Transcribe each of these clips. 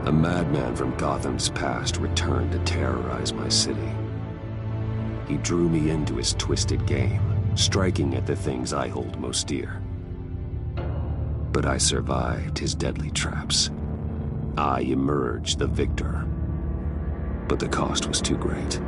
A madman from Gotham's past returned to terrorize my city. He drew me into his twisted game, striking at the things I hold most dear. But I survived his deadly traps. I emerged the victor. But the cost was too great.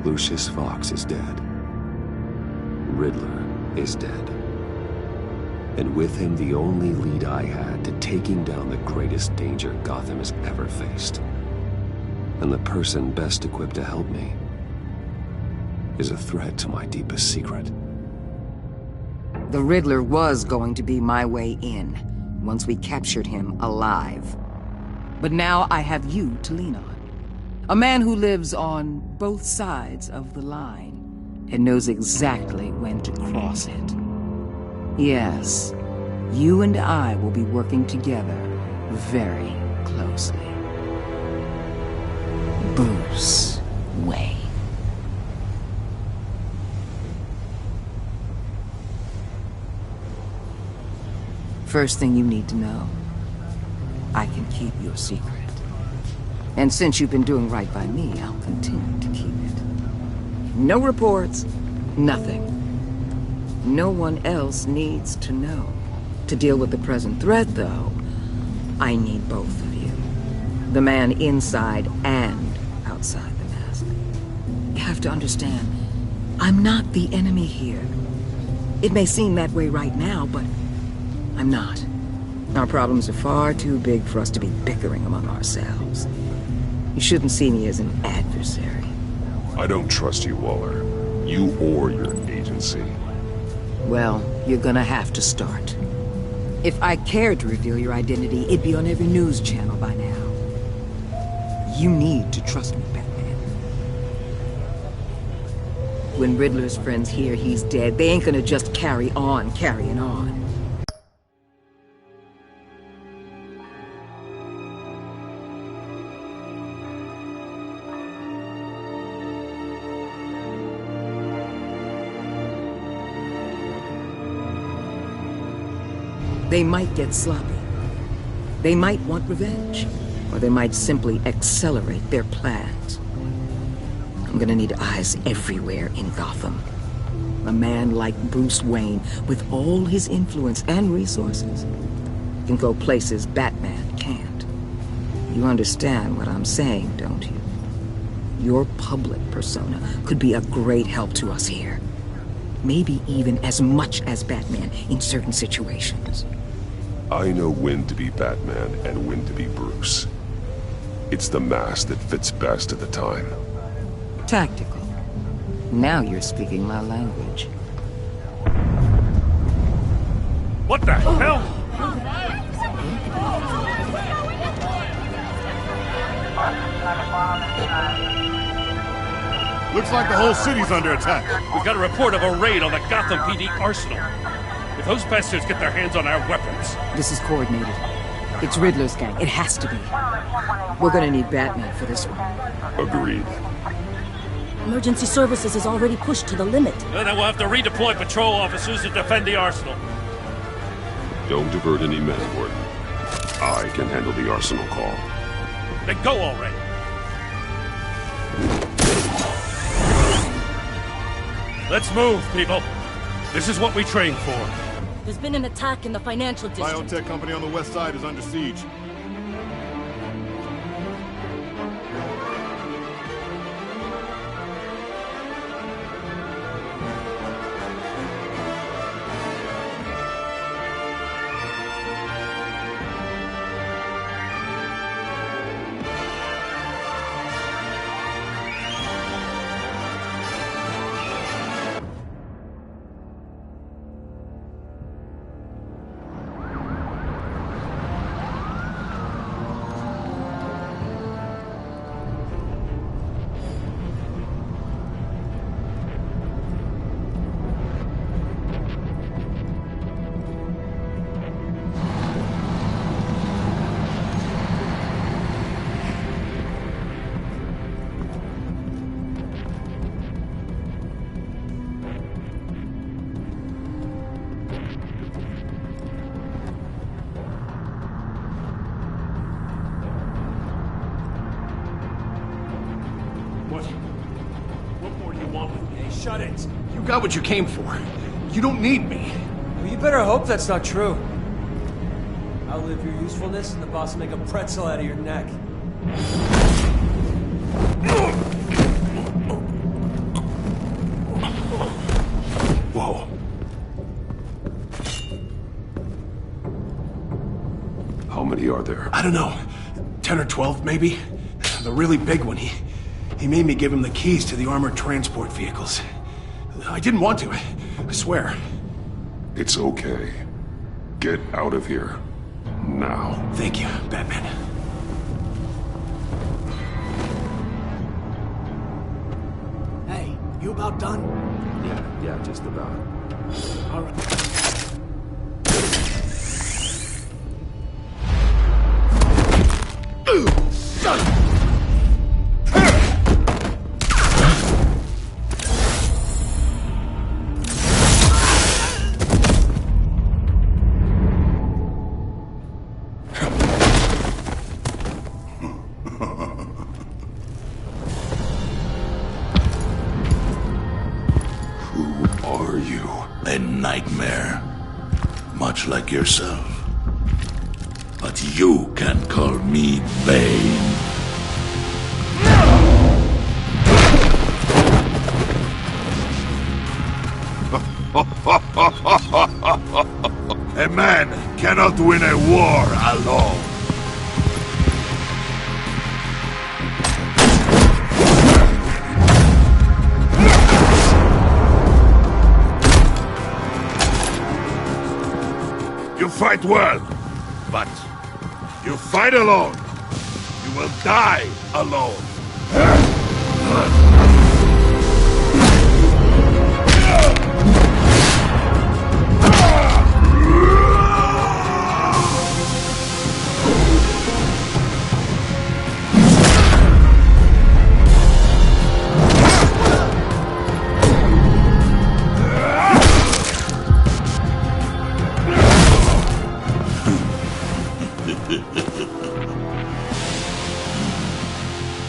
Lucius Fox is dead. Riddler is dead. And with him, the only lead I had to taking down the greatest danger Gotham has ever faced. And the person best equipped to help me is a threat to my deepest secret. The Riddler was going to be my way in, once we captured him alive. But now I have you to lean on. A man who lives on both sides of the line and knows exactly when to cross it. Yes, you and I will be working together very closely. Bruce Wayne. First thing you need to know, I can keep your secret. And since you've been doing right by me, I'll continue to keep it. No reports, nothing. No one else needs to know. To deal with the present threat, though, I need both of you. The man inside and outside the mask. You have to understand, I'm not the enemy here. It may seem that way right now, but I'm not. Our problems are far too big for us to be bickering among ourselves. You shouldn't see me as an adversary. I don't trust you, Waller. You or your agency. Well, you're gonna have to start. If I cared to reveal your identity, it'd be on every news channel by now. You need to trust me, Batman. When Riddler's friends hear he's dead, they ain't gonna just carry on carrying on. They might get sloppy. They might want revenge. Or they might simply accelerate their plans. I'm gonna need eyes everywhere in Gotham. A man like Bruce Wayne, with all his influence and resources, can go places Batman can't. You understand what I'm saying, don't you? Your public persona could be a great help to us here. Maybe even as much as Batman in certain situations. I know when to be Batman and when to be Bruce. It's the mask that fits best at the time. Tactical. Now you're speaking my language. What the hell? Looks like the whole city's under attack. We've got a report of a raid on the Gotham PD arsenal. If those bastards get their hands on our weapons... This is coordinated. It's Riddler's gang. It has to be. We're gonna need Batman for this one. Agreed. Emergency services is already pushed to the limit. Then we'll have to redeploy patrol officers to defend the arsenal. Don't divert any men, Warden. I can handle the arsenal call. Then go already. Let's move, people. This is what we trained for. There's been an attack in the financial district. Biotech company on the west side is under siege. What more do you want with me? Hey, shut it! You got what you came for. You don't need me. Well, you better hope that's not true. Outlive your usefulness and the boss will make a pretzel out of your neck. Whoa. How many are there? I don't know. 10 or 12, maybe? The really big one, he made me give him the keys to the armored transport vehicles. I didn't want to, I swear. It's okay. Get out of here. Now. Thank you, Batman. Hey, you about done? Yeah, just about. All right. Who are you? A nightmare. Much like yourself. But you can call me Bane. A man cannot win a war alone. You fight well, but you fight alone. You will die alone.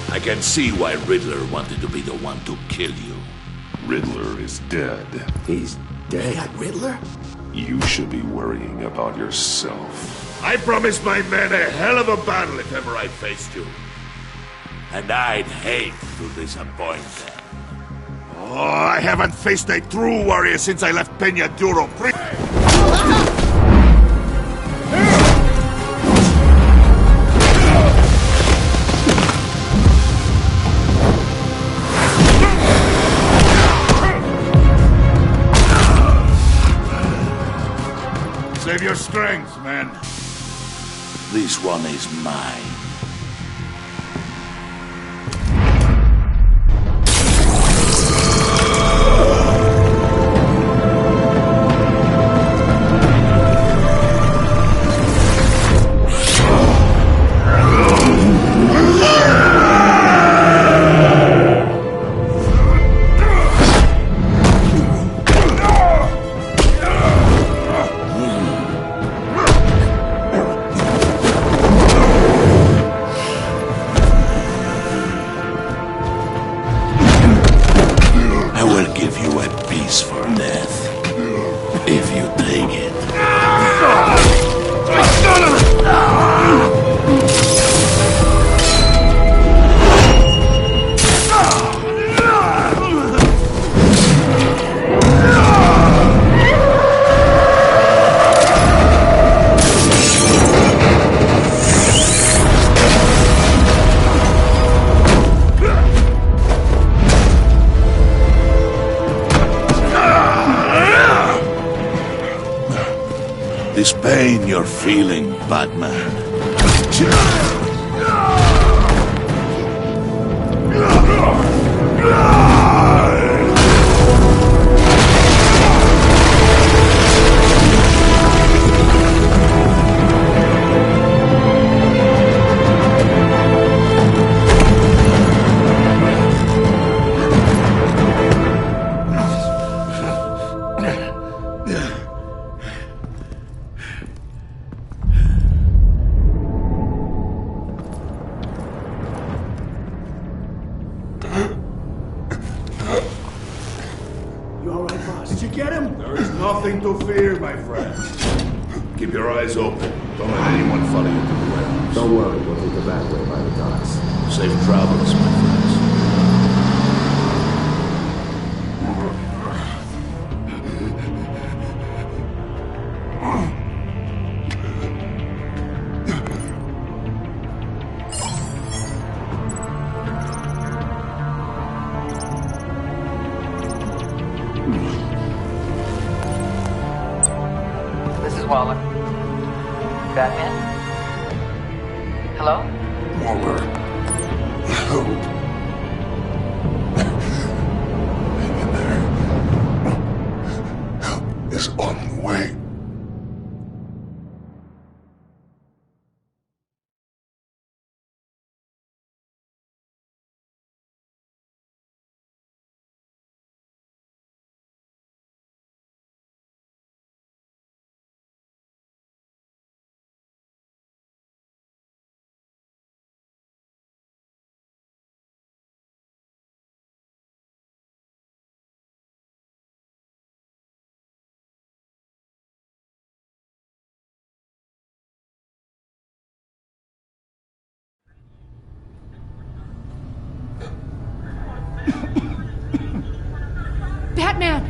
I can see why Riddler wanted to be the one to kill you. Riddler is dead. He's dead. Riddler? You should be worrying about yourself. I promised my men a hell of a battle if ever I faced you. And I'd hate to disappoint them. Oh, I haven't faced a true warrior since I left Peña Duro. Save your strength, man. This one is mine. give you a peaceful death. If you take it. This pain you're feeling, Batman. You all right, boss? Did you get him? There is nothing to fear, my friend. Keep your eyes open. Don't let anyone follow you to the warehouse. Don't worry, we'll take the back way by the docks. Safe travels, my friends. This is Waller. Batman? Hello? Waller. Help. Hang in there. Help is on the way. Batman!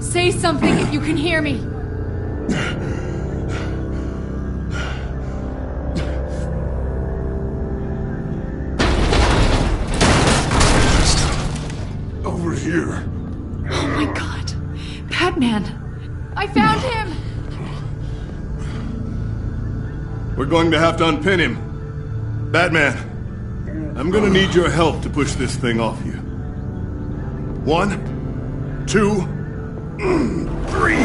Say something if you can hear me. Over here. Oh my god. Batman! I found him! We're going to have to unpin him. Batman, I'm gonna need your help to push this thing off you. 1, 2, 3.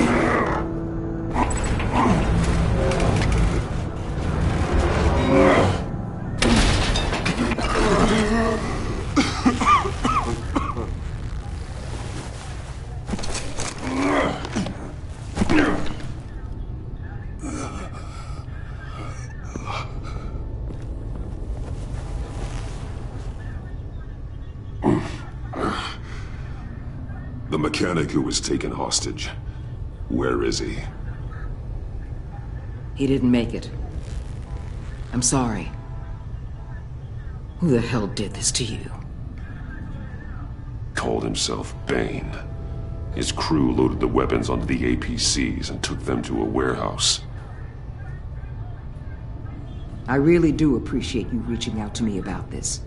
The mechanic who was taken hostage. Where is he? He didn't make it. I'm sorry. Who the hell did this to you? Called himself Bane. His crew loaded the weapons onto the APCs and took them to a warehouse. I really do appreciate you reaching out to me about this.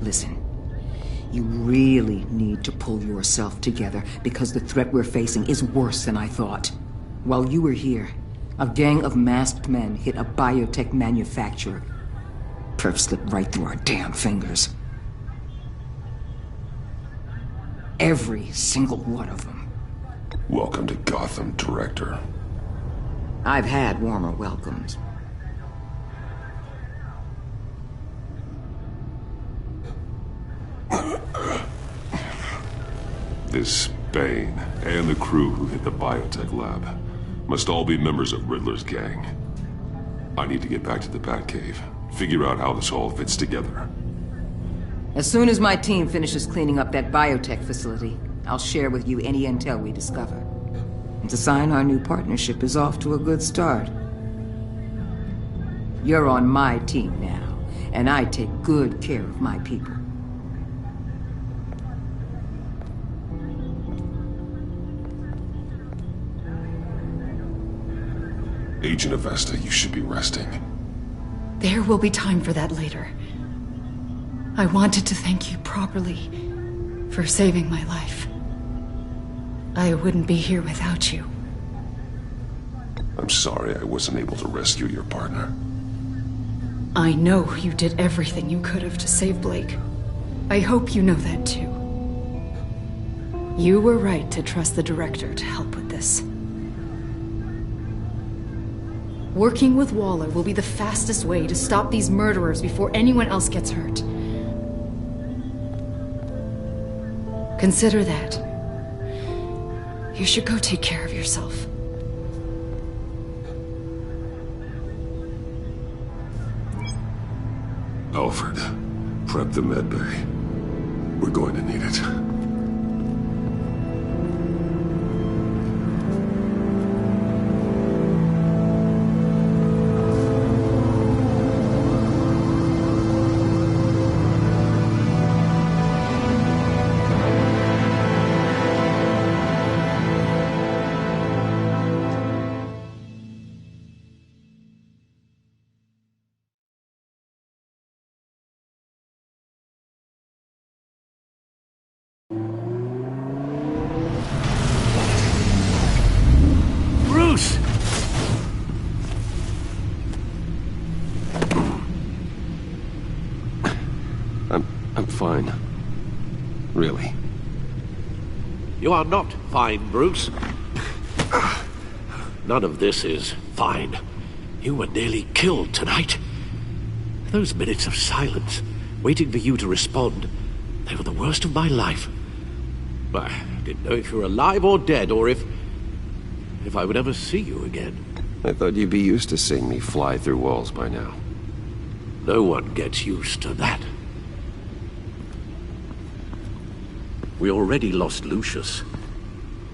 Listen, you really need to pull yourself together because the threat we're facing is worse than I thought. While you were here, a gang of masked men hit a biotech manufacturer. Perf slipped right through our damn fingers. Every single one of them. Welcome to Gotham, Director. I've had warmer welcomes. This Bane and the crew who hit the biotech lab must all be members of Riddler's gang. I need to get back to the Batcave, figure out how this all fits together. As soon as my team finishes cleaning up that biotech facility, I'll share with you any intel we discover. And to sign our new partnership is off to a good start. You're on my team now, and I take good care of my people. Agent Avesta, you should be resting. There will be time for that later. I wanted to thank you properly for saving my life. I wouldn't be here without you. I'm sorry I wasn't able to rescue your partner. I know you did everything you could have to save Blake. I hope you know that too. You were right to trust the director to help with this. Working with Waller will be the fastest way to stop these murderers before anyone else gets hurt. Consider that. You should go take care of yourself. Alfred, prep the med bay. We're going to need it. Bruce! I'm fine. Really. You are not fine, Bruce. None of this is fine. You were nearly killed tonight. Those minutes of silence, waiting for you to respond, they were the worst of my life. I didn't know if you were alive or dead, or if I would ever see you again. I thought you'd be used to seeing me fly through walls by now. No one gets used to that. We already lost Lucius.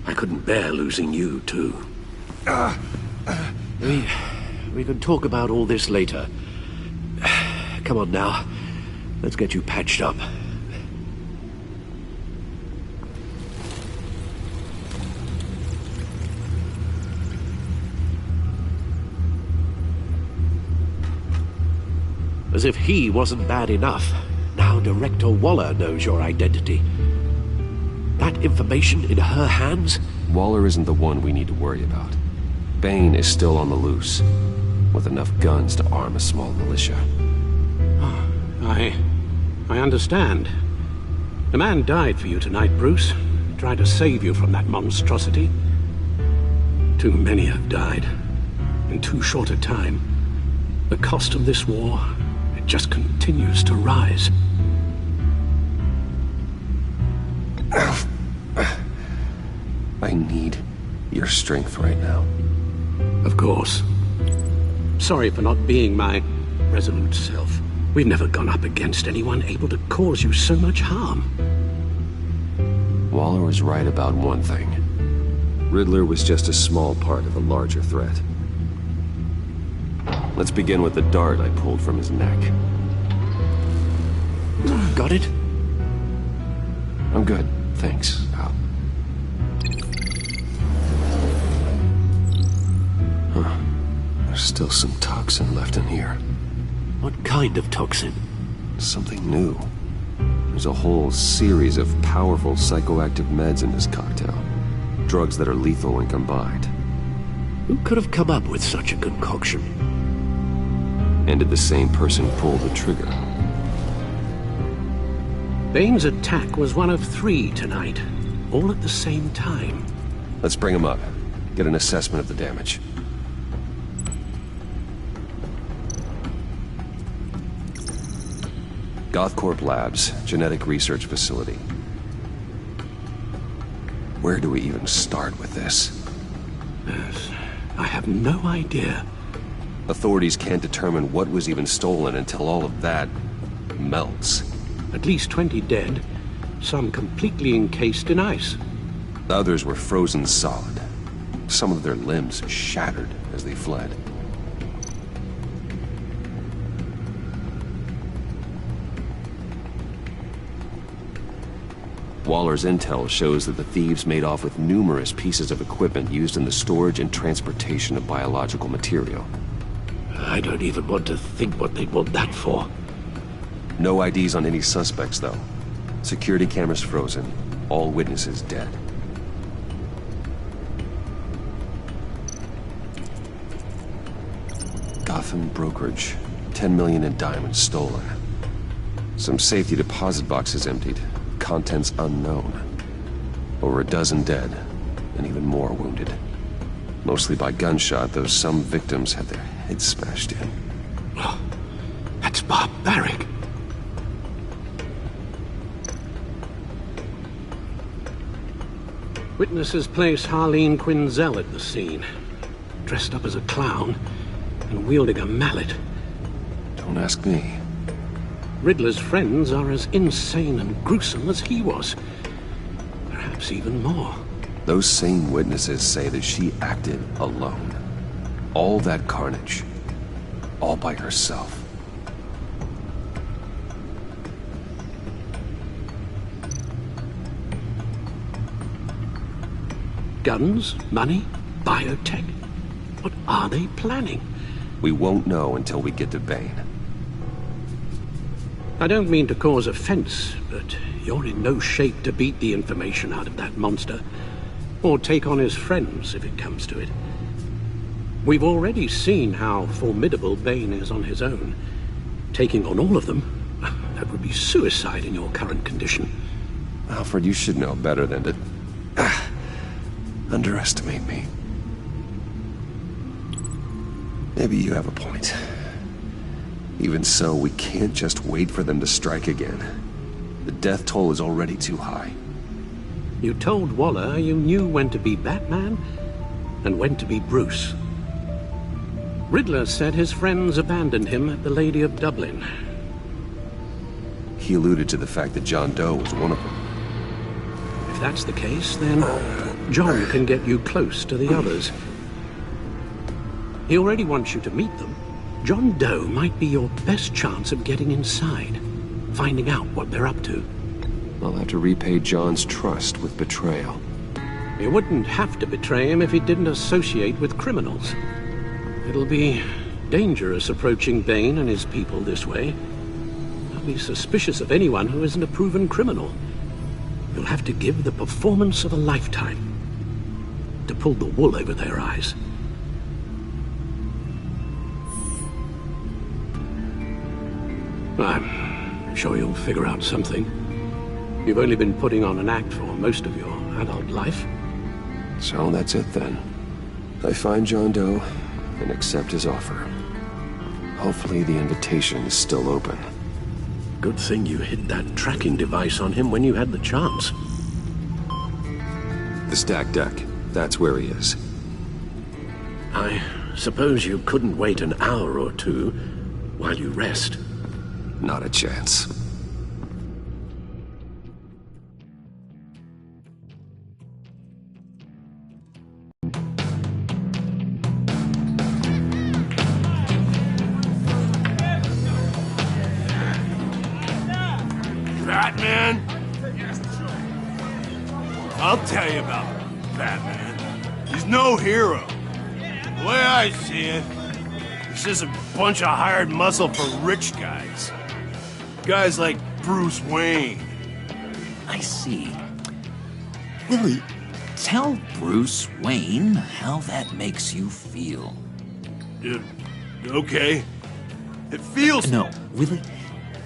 I couldn't bear losing you, too. We can talk about all this later. Come on now. Let's get you patched up. As if he wasn't bad enough, now Director Waller knows your identity. That information in her hands? Waller isn't the one we need to worry about. Bane is still on the loose, with enough guns to arm a small militia. I understand. The man died for you tonight, Bruce. He tried to save you from that monstrosity. Too many have died, in too short a time. The cost of this war, it just continues to rise. I need your strength right now. Of course. Sorry for not being my resolute self. We've never gone up against anyone able to cause you so much harm. Waller was right about one thing. Riddler was just a small part of a larger threat. Let's begin with the dart I pulled from his neck. Got it? I'm good, thanks, Al. Huh. There's still some toxin left in here. What kind of toxin? Something new. There's a whole series of powerful psychoactive meds in this cocktail. Drugs that are lethal when combined. Who could have come up with such a concoction? And did the same person pull the trigger? Bane's attack was one of 3 tonight, all at the same time. Let's bring him up. Get an assessment of the damage. Gothcorp Labs, genetic research facility. Where do we even start with this? Yes, I have no idea. Authorities can't determine what was even stolen until all of that melts. At least 20 dead, some completely encased in ice. Others were frozen solid. Some of their limbs shattered as they fled. Waller's intel shows that the thieves made off with numerous pieces of equipment used in the storage and transportation of biological material. I don't even want to think what they'd want that for. No IDs on any suspects, though. Security cameras frozen. All witnesses dead. Gotham brokerage. 10 million in diamonds stolen. Some safety deposit boxes emptied. Contents unknown. Over a dozen dead, and even more wounded. Mostly by gunshot, though some victims had their heads smashed in. Oh, that's barbaric. Witnesses place Harleen Quinzel at the scene, dressed up as a clown and wielding a mallet. Don't ask me. Riddler's friends are as insane and gruesome as he was. Perhaps even more. Those same witnesses say that she acted alone. All that carnage. All by herself. Guns, money, biotech. What are they planning? We won't know until we get to Bane. I don't mean to cause offense, but you're in no shape to beat the information out of that monster. Or take on his friends, if it comes to it. We've already seen how formidable Bane is on his own. Taking on all of them, that would be suicide in your current condition. Alfred, you should know better than to underestimate me. Maybe you have a point. Even so, we can't just wait for them to strike again. The death toll is already too high. You told Waller you knew when to be Batman and when to be Bruce. Riddler said his friends abandoned him at the Lady of Dublin. He alluded to the fact that John Doe was one of them. If that's the case, then John can get you close to the others. He already wants you to meet them. John Doe might be your best chance of getting inside, finding out what they're up to. I'll have to repay John's trust with betrayal. You wouldn't have to betray him if he didn't associate with criminals. It'll be dangerous approaching Bane and his people this way. They'll be suspicious of anyone who isn't a proven criminal. You'll have to give the performance of a lifetime to pull the wool over their eyes. I'm sure you'll figure out something. You've only been putting on an act for most of your adult life. So that's it then. I find John Doe and accept his offer. Hopefully the invitation is still open. Good thing you hid that tracking device on him when you had the chance. The stacked deck. That's where he is. I suppose you couldn't wait an hour or two while you rest. Not a chance. Batman? I'll tell you about Batman. He's no hero. The way I see it, he's just a bunch of hired muscle for rich guys. Guys like Bruce Wayne. I see. Willie, tell Bruce Wayne how that makes you feel. Okay. It feels... No, Willie,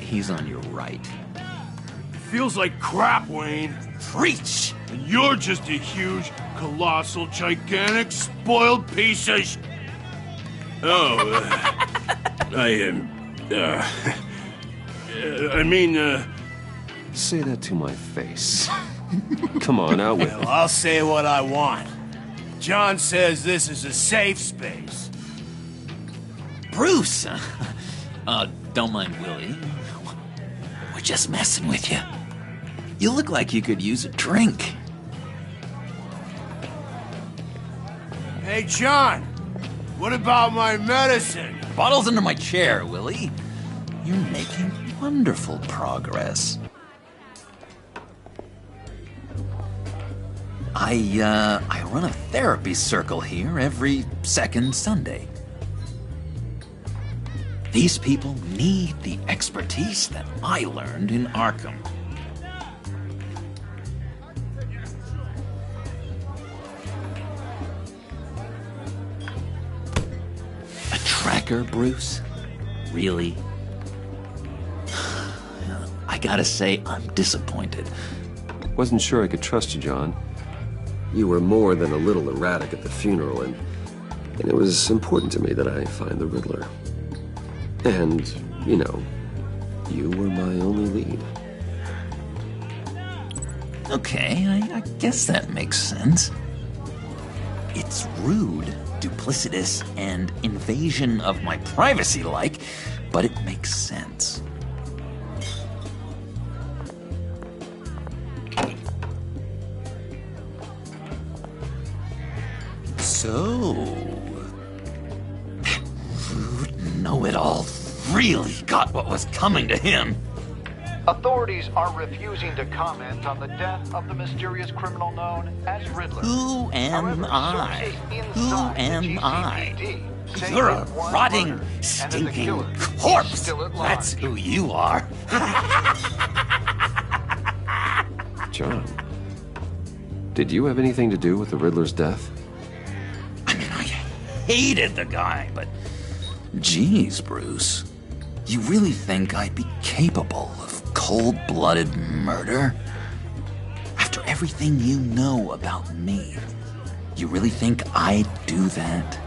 he's on your right. It feels like crap, Wayne. Preach! And you're just a huge, colossal, gigantic, spoiled piece of Say that to my face. Come on, out with it. Well, I'll say what I want. John says this is a safe space. Bruce! Don't mind Willie. We're just messing with you. You look like you could use a drink. Hey, John! What about my medicine? Bottle's under my chair, Willie. You're making wonderful progress. I run a therapy circle here every second Sunday. These people need the expertise that I learned in Arkham. A tracker, Bruce? Really? I gotta say, I'm disappointed. Wasn't sure I could trust you, John. You were more than a little erratic at the funeral, and it was important to me that I find the Riddler. And, you know, you were my only lead. Okay, I guess that makes sense. It's rude, duplicitous, and invasion of my privacy-like, but it makes sense. So, that rude know-it-all really got what was coming to him. Authorities are refusing to comment on the death of the mysterious criminal known as Riddler. Who am I? Who am I? You're a rotting, stinking corpse. That's who you are. John, did you have anything to do with the Riddler's death? Hated the guy, but geez, Bruce, you really think I'd be capable of cold-blooded murder? After everything you know about me, you really think I'd do that?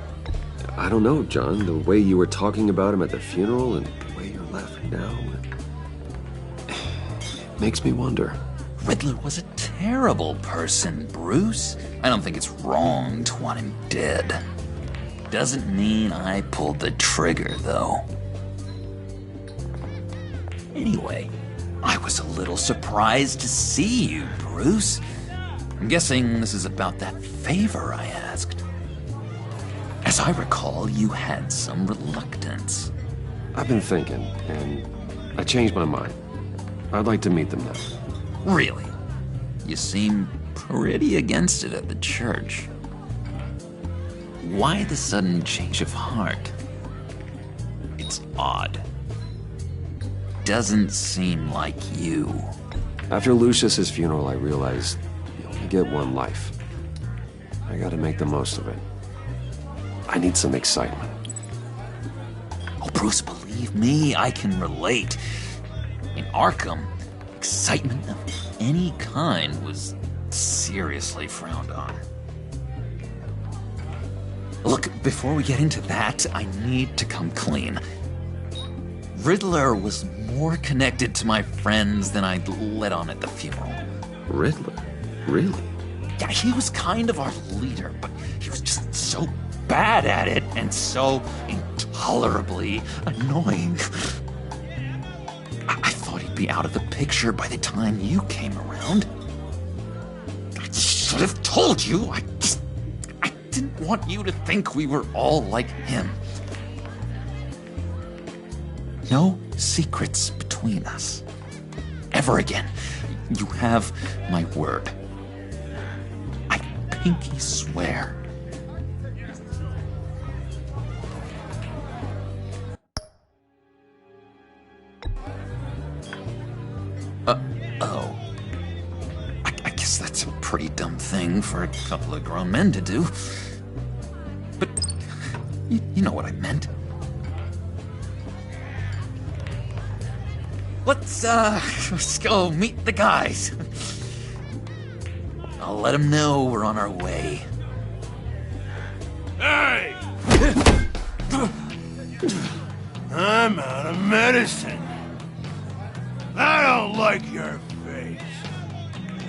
I don't know, John. The way you were talking about him at the funeral and the way you're laughing now, it makes me wonder. Riddler was a terrible person, Bruce. I don't think it's wrong to want him dead. Doesn't mean I pulled the trigger, though. Anyway, I was a little surprised to see you, Bruce. I'm guessing this is about that favor I asked. As I recall, you had some reluctance. I've been thinking, and I changed my mind. I'd like to meet them now. Really? You seem pretty against it at the church. Why the sudden change of heart? It's odd. Doesn't seem like you. After Lucius's funeral, I realized you only get one life. I gotta make the most of it. I need some excitement. Oh, Bruce, believe me, I can relate. In Arkham, excitement of any kind was seriously frowned on. Look, before we get into that, I need to come clean. Riddler was more connected to my friends than I'd let on at the funeral. Riddler? Really? Yeah, he was kind of our leader, but he was just so bad at it and so intolerably annoying. I thought he'd be out of the picture by the time you came around. I should have told you. I didn't want you to think we were all like him. No secrets between us. Ever again. You have my word. I pinky swear. Oh. I guess that's a pretty dumb thing for a couple of grown men to do. But you know what I meant. Let's go meet the guys. I'll let them know we're on our way. Hey! I'm out of medicine. I don't like your face.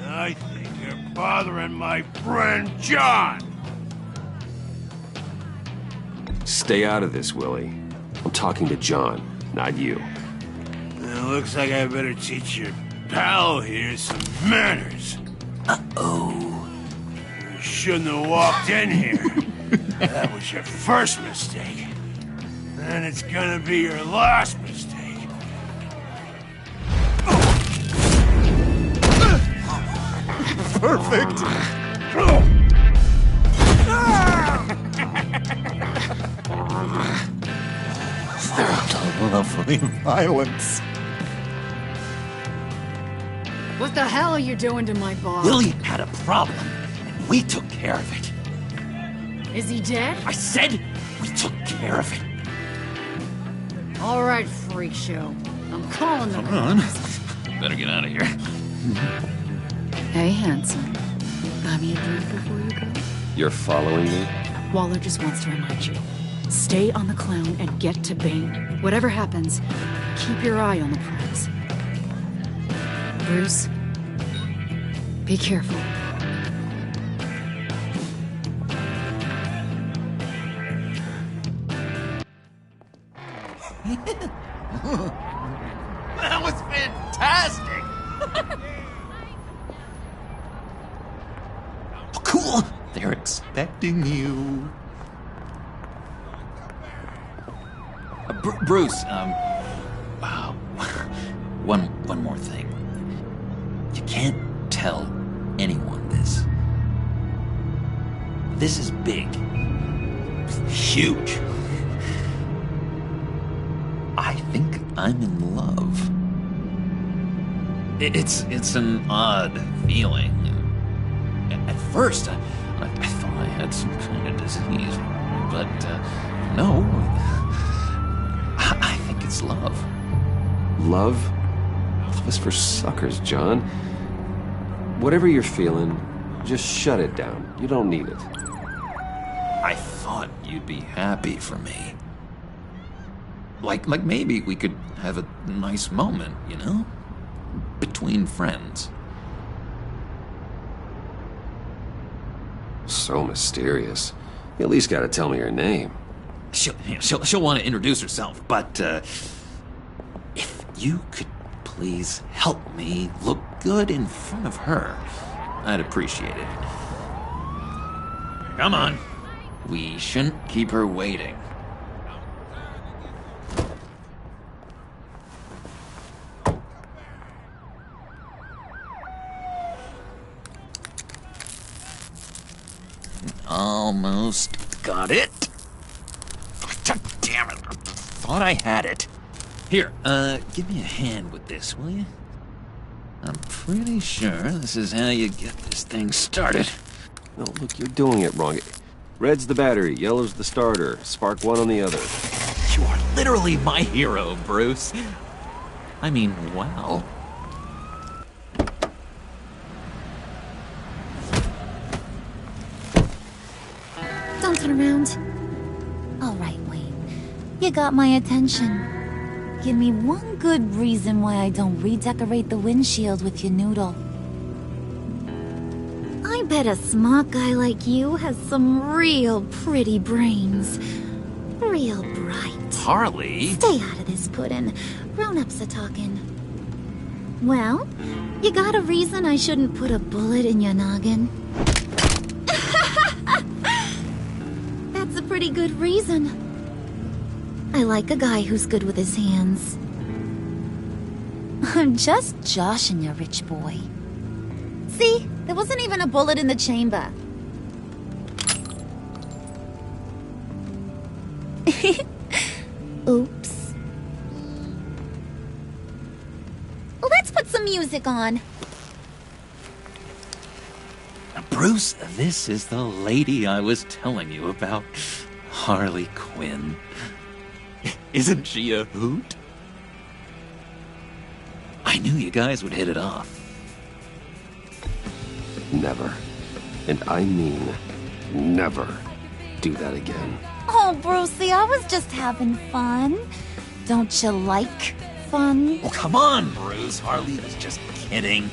I think you're bothering my friend John. Stay out of this, Willie. I'm talking to John, not you. It looks like I better teach your pal here some manners. Uh-oh. You shouldn't have walked in here. That was your first mistake. And it's gonna be your last mistake. Perfect! Lovely violence. What the hell are you doing to my bar? Willie had a problem, and we took care of it. Is he dead? I said we took care of it. All right, freak show. I'm calling the cops. Better get out of here. Hey, handsome. Buy me a drink before you go? You're following me? Waller just wants to remind you. Stay on the clown and get to Bane. Whatever happens, keep your eye on the prize. Bruce, be careful. That was fantastic! Cool! They're expecting you. Bruce, one more thing. You can't tell anyone this. This is big. Huge. I think I'm in love. It's an odd feeling. At first, I thought I had some kind of disease, but no. I think it's love. Love? Love is for suckers, John. Whatever you're feeling, just shut it down. You don't need it. I thought you'd be happy for me. Like maybe we could have a nice moment, you know? Between friends. So mysterious. You at least gotta tell me her name. She'll want to introduce herself, but if you could please help me look good in front of her, I'd appreciate it. Come on. We shouldn't keep her waiting. Almost got it. God damn it. I thought I had it. Here, give me a hand with this, will you? I'm pretty sure this is how you get this thing started. No, look, you're doing it wrong. Red's the battery, yellow's the starter. Spark one on the other. You are literally my hero, Bruce. I mean, wow. Don't turn around. All right, Wayne. You got my attention. Give me one good reason why I don't redecorate the windshield with your noodle. I bet a smart guy like you has some real pretty brains. Real bright. Harley? Stay out of this, Puddin'. Grown-ups are talking. Well, you got a reason I shouldn't put a bullet in your noggin? That's a pretty good reason. I like a guy who's good with his hands. I'm just joshing you, rich boy. See? There wasn't even a bullet in the chamber. Oops. Let's put some music on. Bruce, this is the lady I was telling you about. Harley Quinn. Isn't she a hoot? I knew you guys would hit it off. Never, and I mean never, do that again. Oh, Brucey, I was just having fun. Don't you like fun? Oh, come on, Bruce. Harley was just kidding.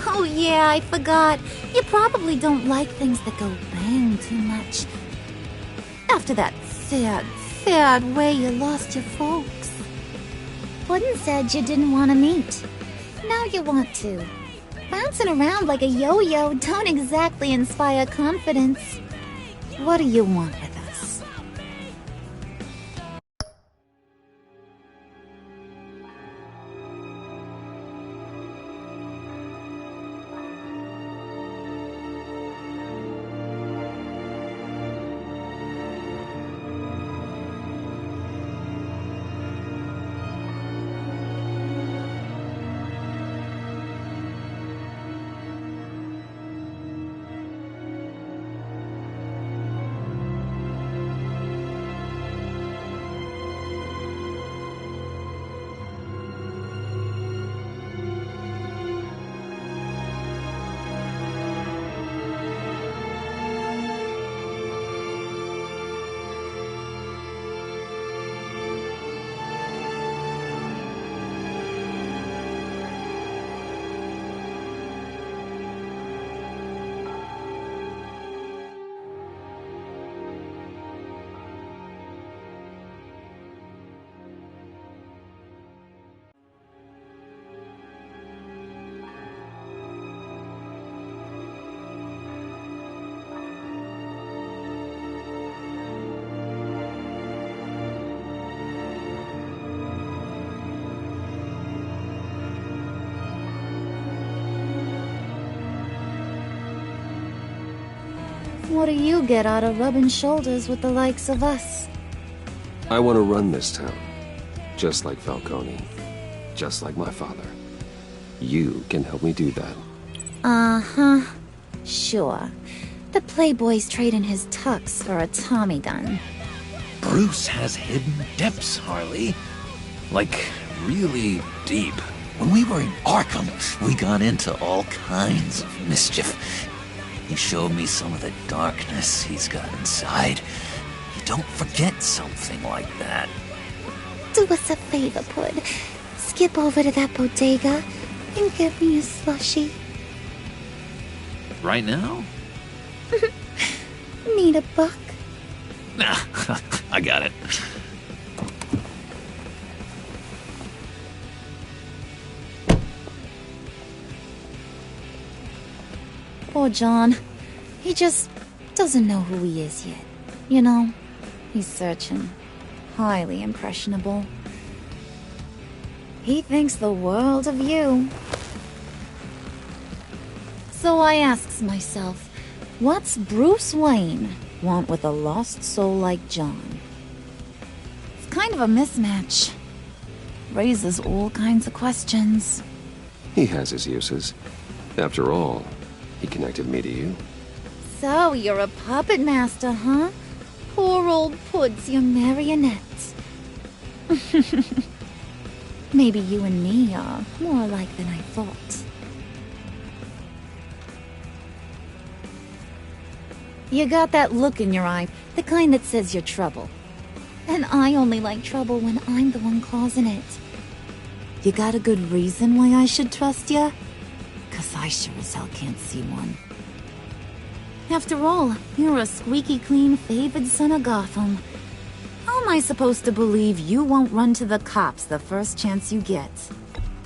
Oh, yeah, I forgot. You probably don't like things that go bang too much. After that sad sad way you lost your folks. Puddin' said you didn't want to meet. Now you want to. Bouncing around like a yo-yo don't exactly inspire confidence. What do you want with us? What do you get out of rubbing shoulders with the likes of us? I want to run this town. Just like Falcone. Just like my father. You can help me do that. Uh-huh. Sure. The Playboy's trading his tux for a Tommy gun. Bruce has hidden depths, Harley. Like, really deep. When we were in Arkham, we got into all kinds of mischief. He showed me some of the darkness he's got inside. You don't forget something like that. Do us a favor, Pud. Skip over to that bodega and get me a slushie. Right now? Need a buck? Nah, I got it. Poor John. He just doesn't know who he is yet. You know, he's searching. Highly impressionable. He thinks the world of you. So I asks myself, what's Bruce Wayne want with a lost soul like John? It's kind of a mismatch. Raises all kinds of questions. He has his uses. After all, he connected me to you. So, you're a puppet master, huh? Poor old Pud's your marionette. Maybe you and me are more alike than I thought. You got that look in your eye, the kind that says you're trouble. And I only like trouble when I'm the one causing it. You got a good reason why I should trust you? 'Cause I sure as hell can't see one. After all, you're a squeaky clean favored son of Gotham. How am I supposed to believe you won't run to the cops the first chance you get?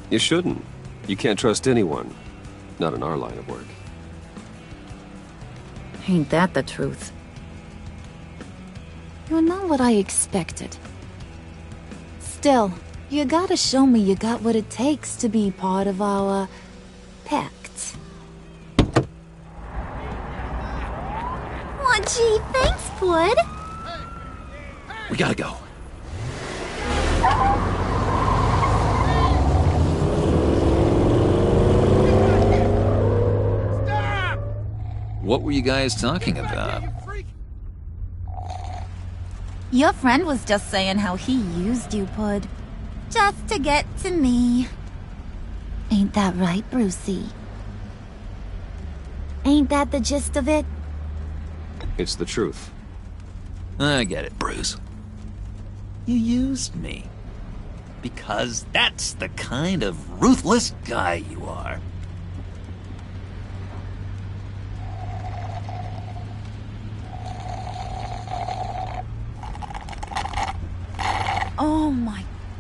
You shouldn't. You can't trust anyone. Not in our line of work. Ain't that the truth? You're not what I expected. Still, you gotta show me you got what it takes to be part of our Pact. Aw, gee, thanks, Pud. We gotta go. Stop! What were you guys talking about? Your friend was just saying how he used you, Pud. Just to get to me. Ain't that right, Brucey? Ain't that the gist of it? It's the truth. I get it, Bruce. You used me. Because that's the kind of ruthless guy you are.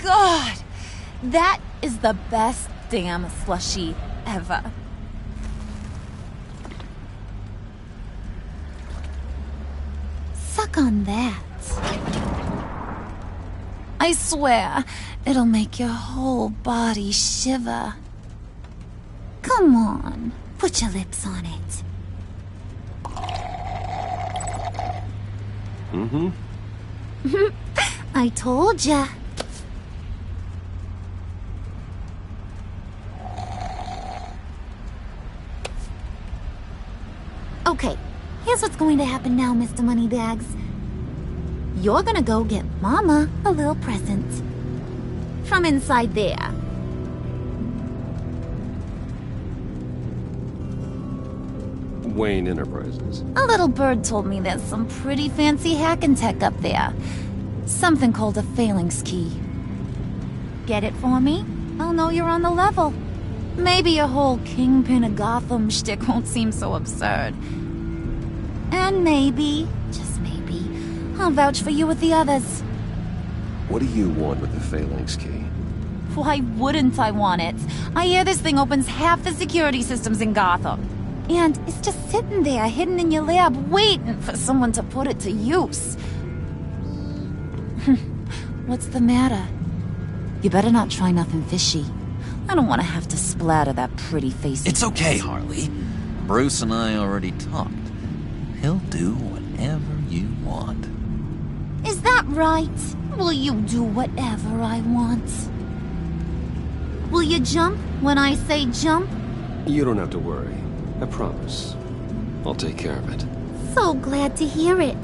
God! That is the best damn slushie ever. Suck on that. I swear, it'll make your whole body shiver. Come on, put your lips on it. Mm-hmm. I told ya. Okay, here's what's going to happen now, Mr. Moneybags. You're gonna go get Mama a little present. From inside there. Wayne Enterprises. A little bird told me there's some pretty fancy hacking tech up there. Something called a phalanx key. Get it for me? I'll know you're on the level. Maybe your whole Kingpin of Gotham shtick won't seem so absurd. And maybe, just maybe, I'll vouch for you with the others. What do you want with the phalanx key? Why wouldn't I want it? I hear this thing opens half the security systems in Gotham. And it's just sitting there, hidden in your lab, waiting for someone to put it to use. What's the matter? You better not try nothing fishy. I don't want to have to splatter that pretty face. It's okay, Harley. Bruce and I already talked. He'll do whatever you want. Is that right? Will you do whatever I want? Will you jump when I say jump? You don't have to worry. I promise. I'll take care of it. So glad to hear it.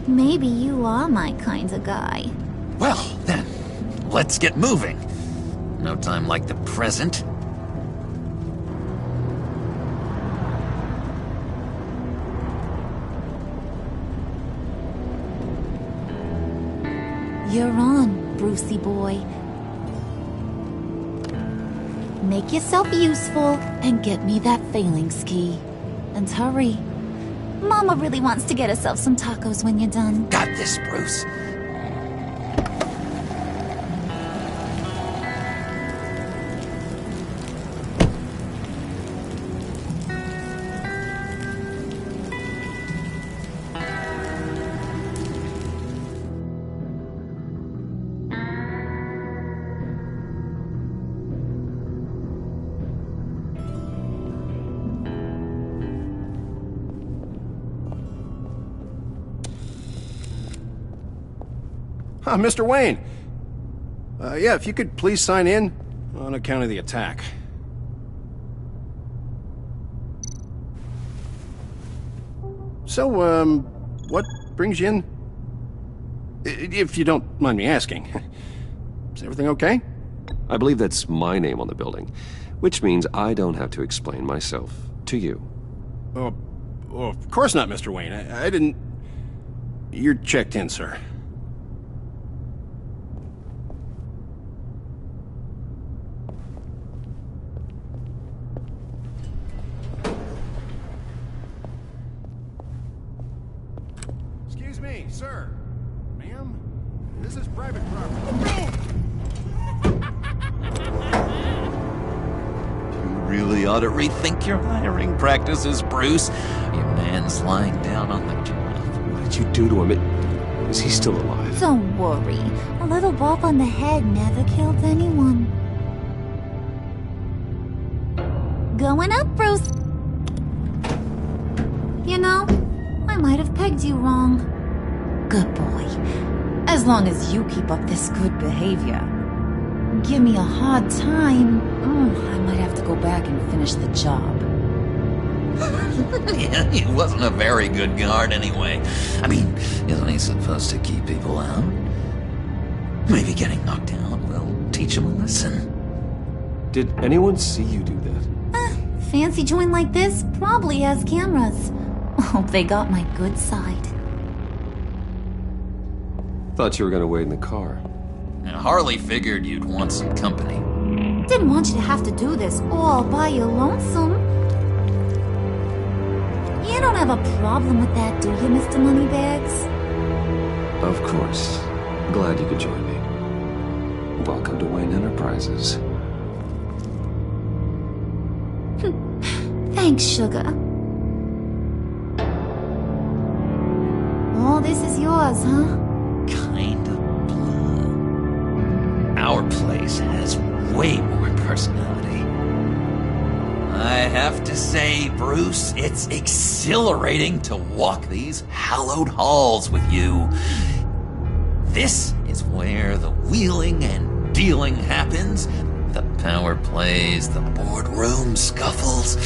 Maybe you are my kind of guy. Well, then, let's get moving. No time like the present. You're on, Brucey boy. Make yourself useful and get me that phalanx key. And hurry. Mama really wants to get herself some tacos when you're done. Got this, Bruce. Mr. Wayne. Yeah, if you could please sign in on account of the attack. So, what brings you in? If you don't mind me asking. Is everything okay? I believe that's my name on the building, which means I don't have to explain myself to you. Oh, of course not, Mr. Wayne. I didn't... You're checked in, sir. Excuse me, sir. Ma'am? This is private property. You really ought to rethink your hiring practices, Bruce. Your man's lying down on the job. What did you do to him? Is he still alive? Don't worry. A little bump on the head never killed anyone. Going up, Bruce. You know, I might have pegged you wrong. Good boy. As long as you keep up this good behavior. Give me a hard time, I might have to go back and finish the job. Yeah, he wasn't a very good guard anyway. I mean, isn't he supposed to keep people out? Maybe getting knocked out will teach him a lesson. Did anyone see you do that? Fancy joint like this probably has cameras. Hope they got my good side. Thought you were gonna wait in the car. Now, Harley figured you'd want some company. Didn't want you to have to do this all by your lonesome. You don't have a problem with that, do you, Mr. Moneybags? Of course. Glad you could join me. Welcome to Wayne Enterprises. Thanks, sugar. All this is yours, huh? Kind of blue. Our place has way more personality. I have to say, Bruce, it's exhilarating to walk these hallowed halls with you. This is where the wheeling and dealing happens. The power plays, the boardroom scuffles.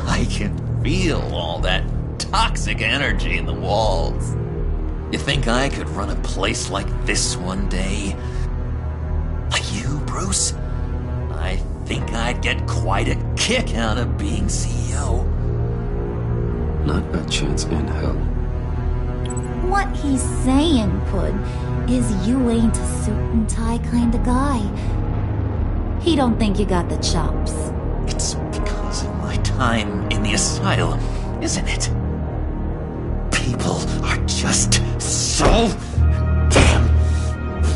I can feel all that toxic energy in the walls. You think I could run a place like this one day? Like you, Bruce? I think I'd get quite a kick out of being CEO. Not a chance in hell. What he's saying, Pud, is you ain't a suit and tie kind of guy. He don't think you got the chops. It's because of my time in the asylum, isn't it? People are just so damn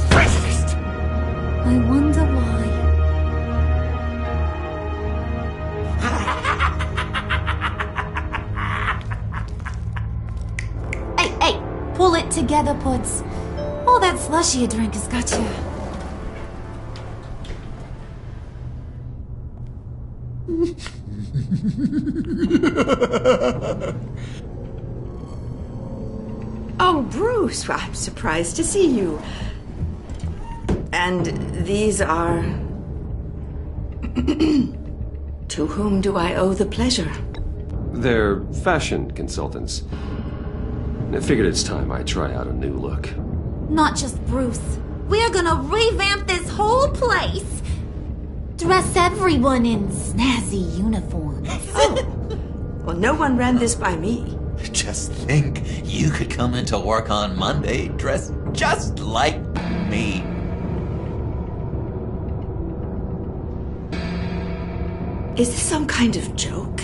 prejudiced. I wonder why. Hey, pull it together, Puds. All that slushy you drink has got you. Oh, Bruce, I'm surprised to see you. And these are... To whom do I owe the pleasure? They're fashion consultants. I figured it's time I try out a new look. Not just Bruce. We're gonna revamp this whole place. Dress everyone in snazzy uniforms. Well, no one ran this by me. Just think, you could come into work on Monday dressed just like me. Is this some kind of joke?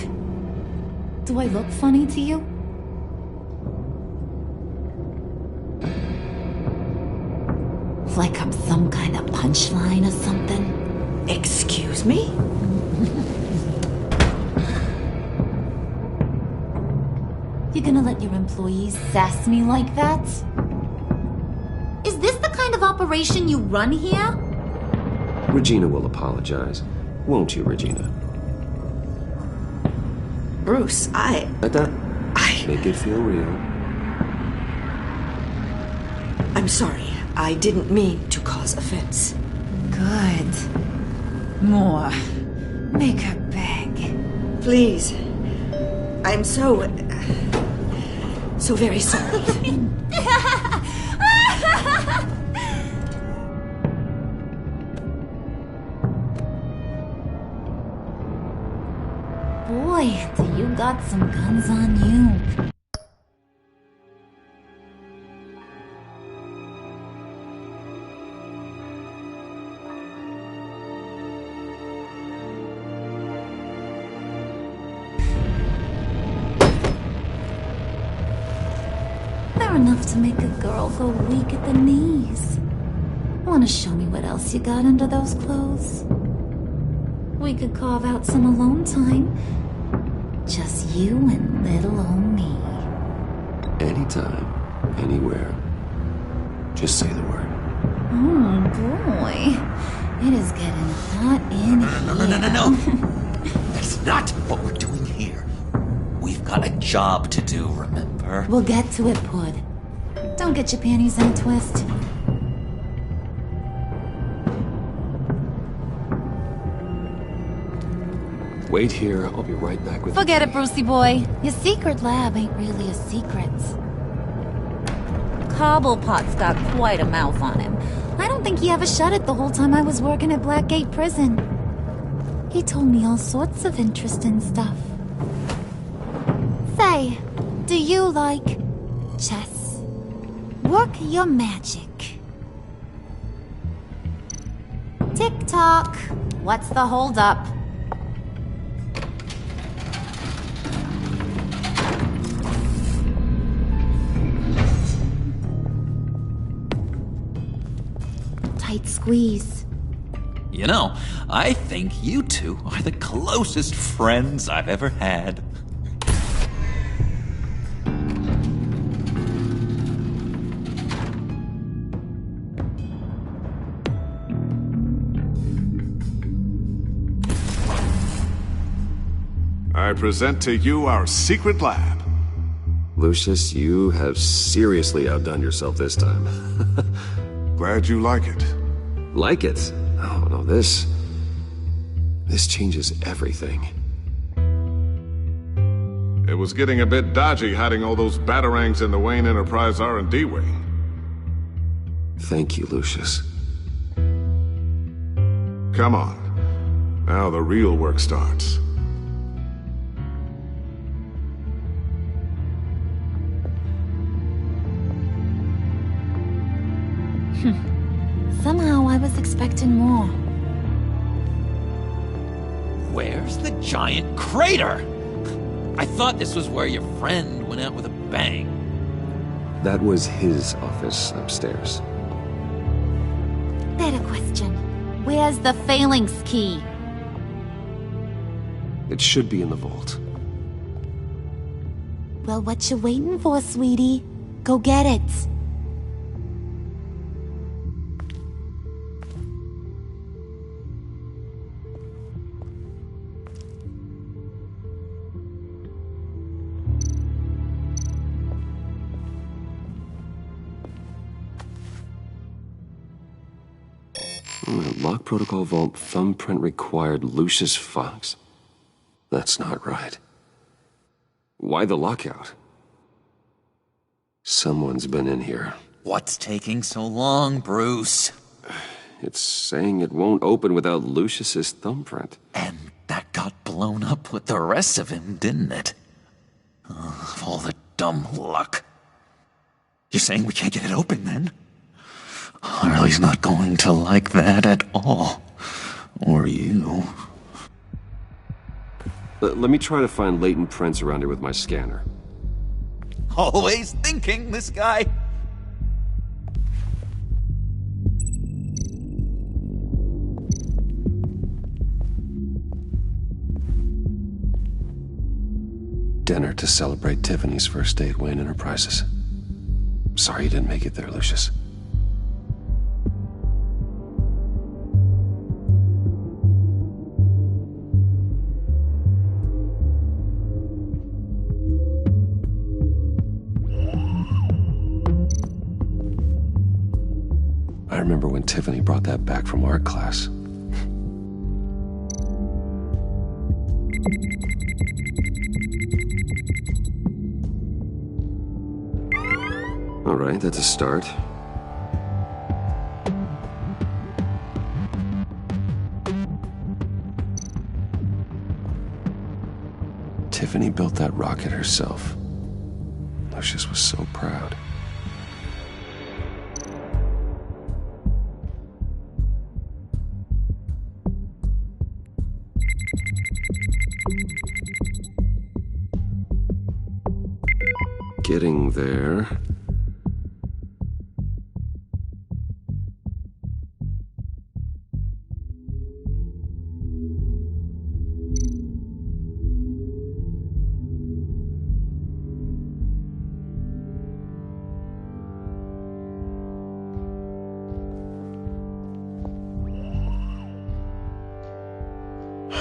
Do I look funny to you? Like I'm some kind of punchline or something? Excuse me? You gonna let your employees sass me like that? Is this the kind of operation you run here? Regina will apologize. Won't you, Regina? Bruce, Let that make it feel real. I'm sorry. I didn't mean to cause offense. Good. More. Make her beg. Please. I'm so very sorry. Boy, do you got some guns on you. They're enough to make a girl go weak at the knees. Wanna show me what else you got under those clothes? We could carve out some alone time. Just you and little old me. Anytime, anywhere. Just say the word. Oh boy. It is getting hot in here. No. That's not what we're doing here. We've got a job to do, remember? We'll get to it, Pud. Don't get your panties in a twist. Wait here, I'll be right back with Forget it, Brucey boy. Your secret lab ain't really a secret. Cobblepot's got quite a mouth on him. I don't think he ever shut it the whole time I was working at Blackgate Prison. He told me all sorts of interesting stuff. Say, do you like chess? Work your magic. Tick-tock. What's the holdup? tight squeeze. You know, I think you two are the closest friends I've ever had. I present to you our secret lab. Lucius, you have seriously outdone yourself this time. Glad you like it. Like it? Oh, no, this changes everything. It was getting a bit dodgy hiding all those batarangs in the Wayne Enterprise R&D wing. Thank you, Lucius. Come on. Now the real work starts. Somehow I was expecting more. Where's the giant crater? I thought this was where your friend went out with a bang. That was his office upstairs. Better question. Where's the phalanx key? It should be in the vault. Well, what you waiting for, sweetie? Go get it. Lock protocol vault thumbprint required Lucius Fox? That's not right. Why the lockout? Someone's been in here. What's taking so long, Bruce? It's saying it won't open without Lucius's thumbprint. And that got blown up with the rest of him, didn't it? Of all the dumb luck. You're saying we can't get it open, then? Harley's not going to like that at all. Or you. Let me try to find latent prints around here with my scanner. Always thinking, this guy. Dinner to celebrate Tiffany's first day at Wayne Enterprises. Sorry you didn't make it there, Lucius. I remember when Tiffany brought that back from art class. All right, that's a start. Tiffany built that rocket herself. Lucius was so proud. Getting there.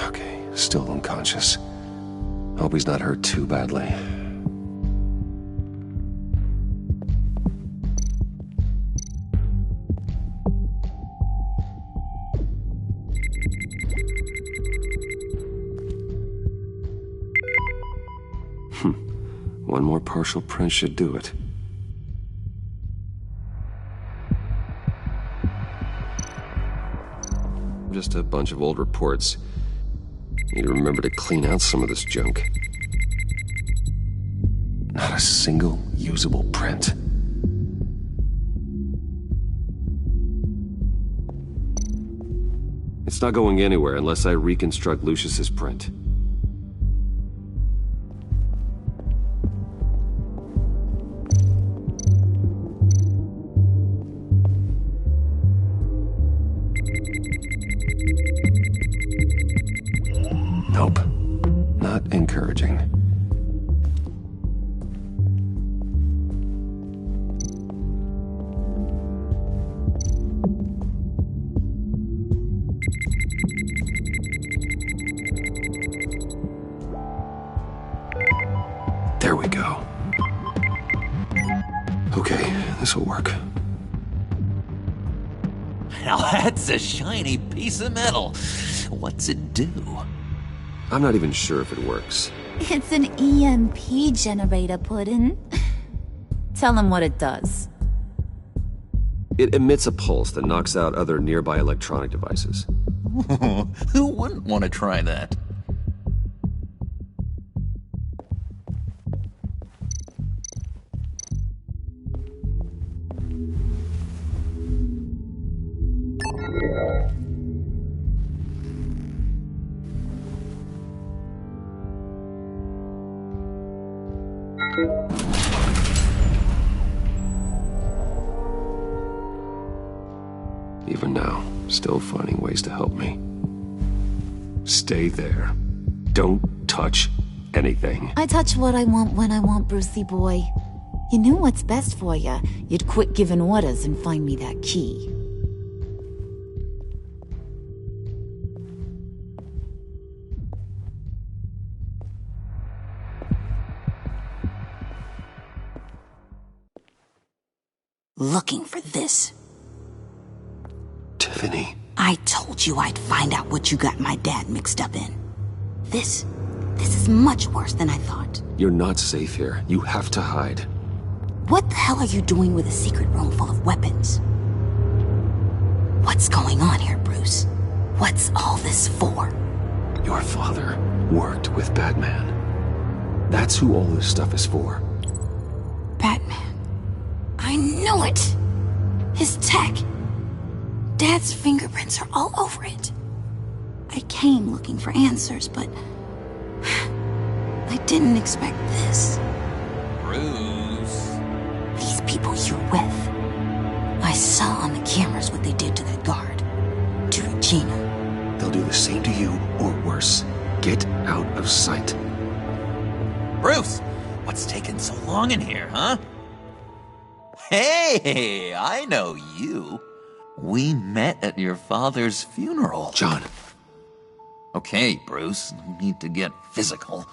Okay, still unconscious. Hope he's not hurt too badly. One more partial print should do it. Just a bunch of old reports. Need to remember to clean out some of this junk. Not a single usable print. It's not going anywhere unless I reconstruct Lucius's print. This'll work. Now that's a shiny piece of metal. What's it do? I'm not even sure if it works. It's an EMP generator, Puddin'. Tell him what it does. It emits a pulse that knocks out other nearby electronic devices. Who wouldn't want to try that? Even now, still finding ways to help me. Stay there. Don't touch anything. I touch what I want when I want, Brucey boy. You knew what's best for you. You'd quit giving orders and find me that key. Looking for this. Tiffany. I told you I'd find out what you got my dad mixed up in. This is much worse than I thought. You're not safe here. You have to hide. What the hell are you doing with a secret room full of weapons? What's going on here, Bruce? What's all this for? Your father worked with Batman. That's who all this stuff is for. Batman. I knew it! His tech. Dad's fingerprints are all over it. I came looking for answers, but I didn't expect this. Bruce. These people you're with. I saw on the cameras what they did to that guard. To Regina. They'll do the same to you, or worse. Get out of sight. Bruce! What's taking so long in here, huh? Hey, I know you. We met at your father's funeral. John. Okay, Bruce, no need to get physical.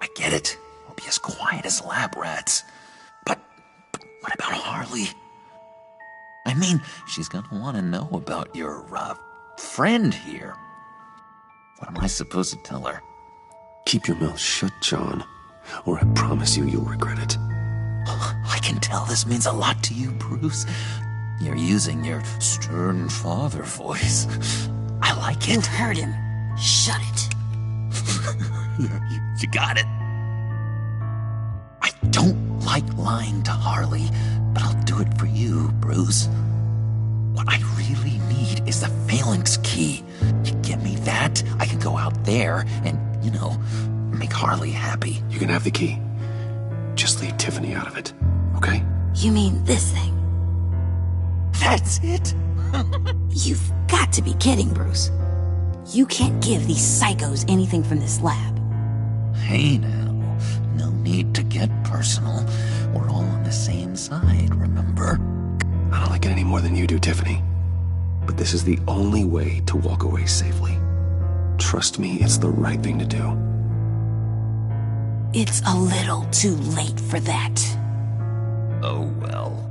I get it. We'll be as quiet as lab rats. But what about Harley? I mean, she's gonna want to know about your, friend here. What am I supposed to tell her? Keep your mouth shut, John, or I promise you'll regret it. I can tell this means a lot to you, Bruce. You're using your stern father voice. I like it. You heard him. Shut it. You got it. I don't like lying to Harley, but I'll do it for you, Bruce. What I really need is the phalanx key. You give me that, I can go out there and, make Harley happy. You can have the key. Just leave Tiffany out of it, okay? You mean this thing? That's it? You've got to be kidding, Bruce. You can't give these psychos anything from this lab. Hey now, no need to get personal. We're all on the same side, remember? I don't like it any more than you do, Tiffany. But this is the only way to walk away safely. Trust me, it's the right thing to do. It's a little too late for that. Oh well.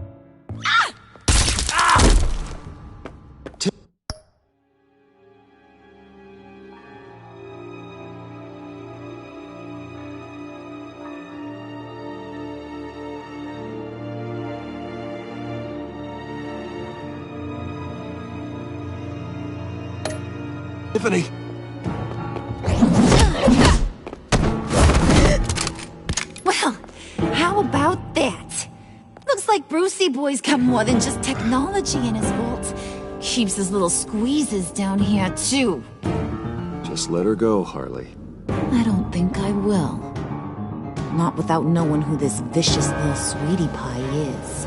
Tiffany! Well, how about that? Looks like Brucey Boy's got more than just technology in his vault. Keeps his little squeezes down here, too. Just let her go, Harley. I don't think I will. Not without knowing who this vicious little sweetie pie is.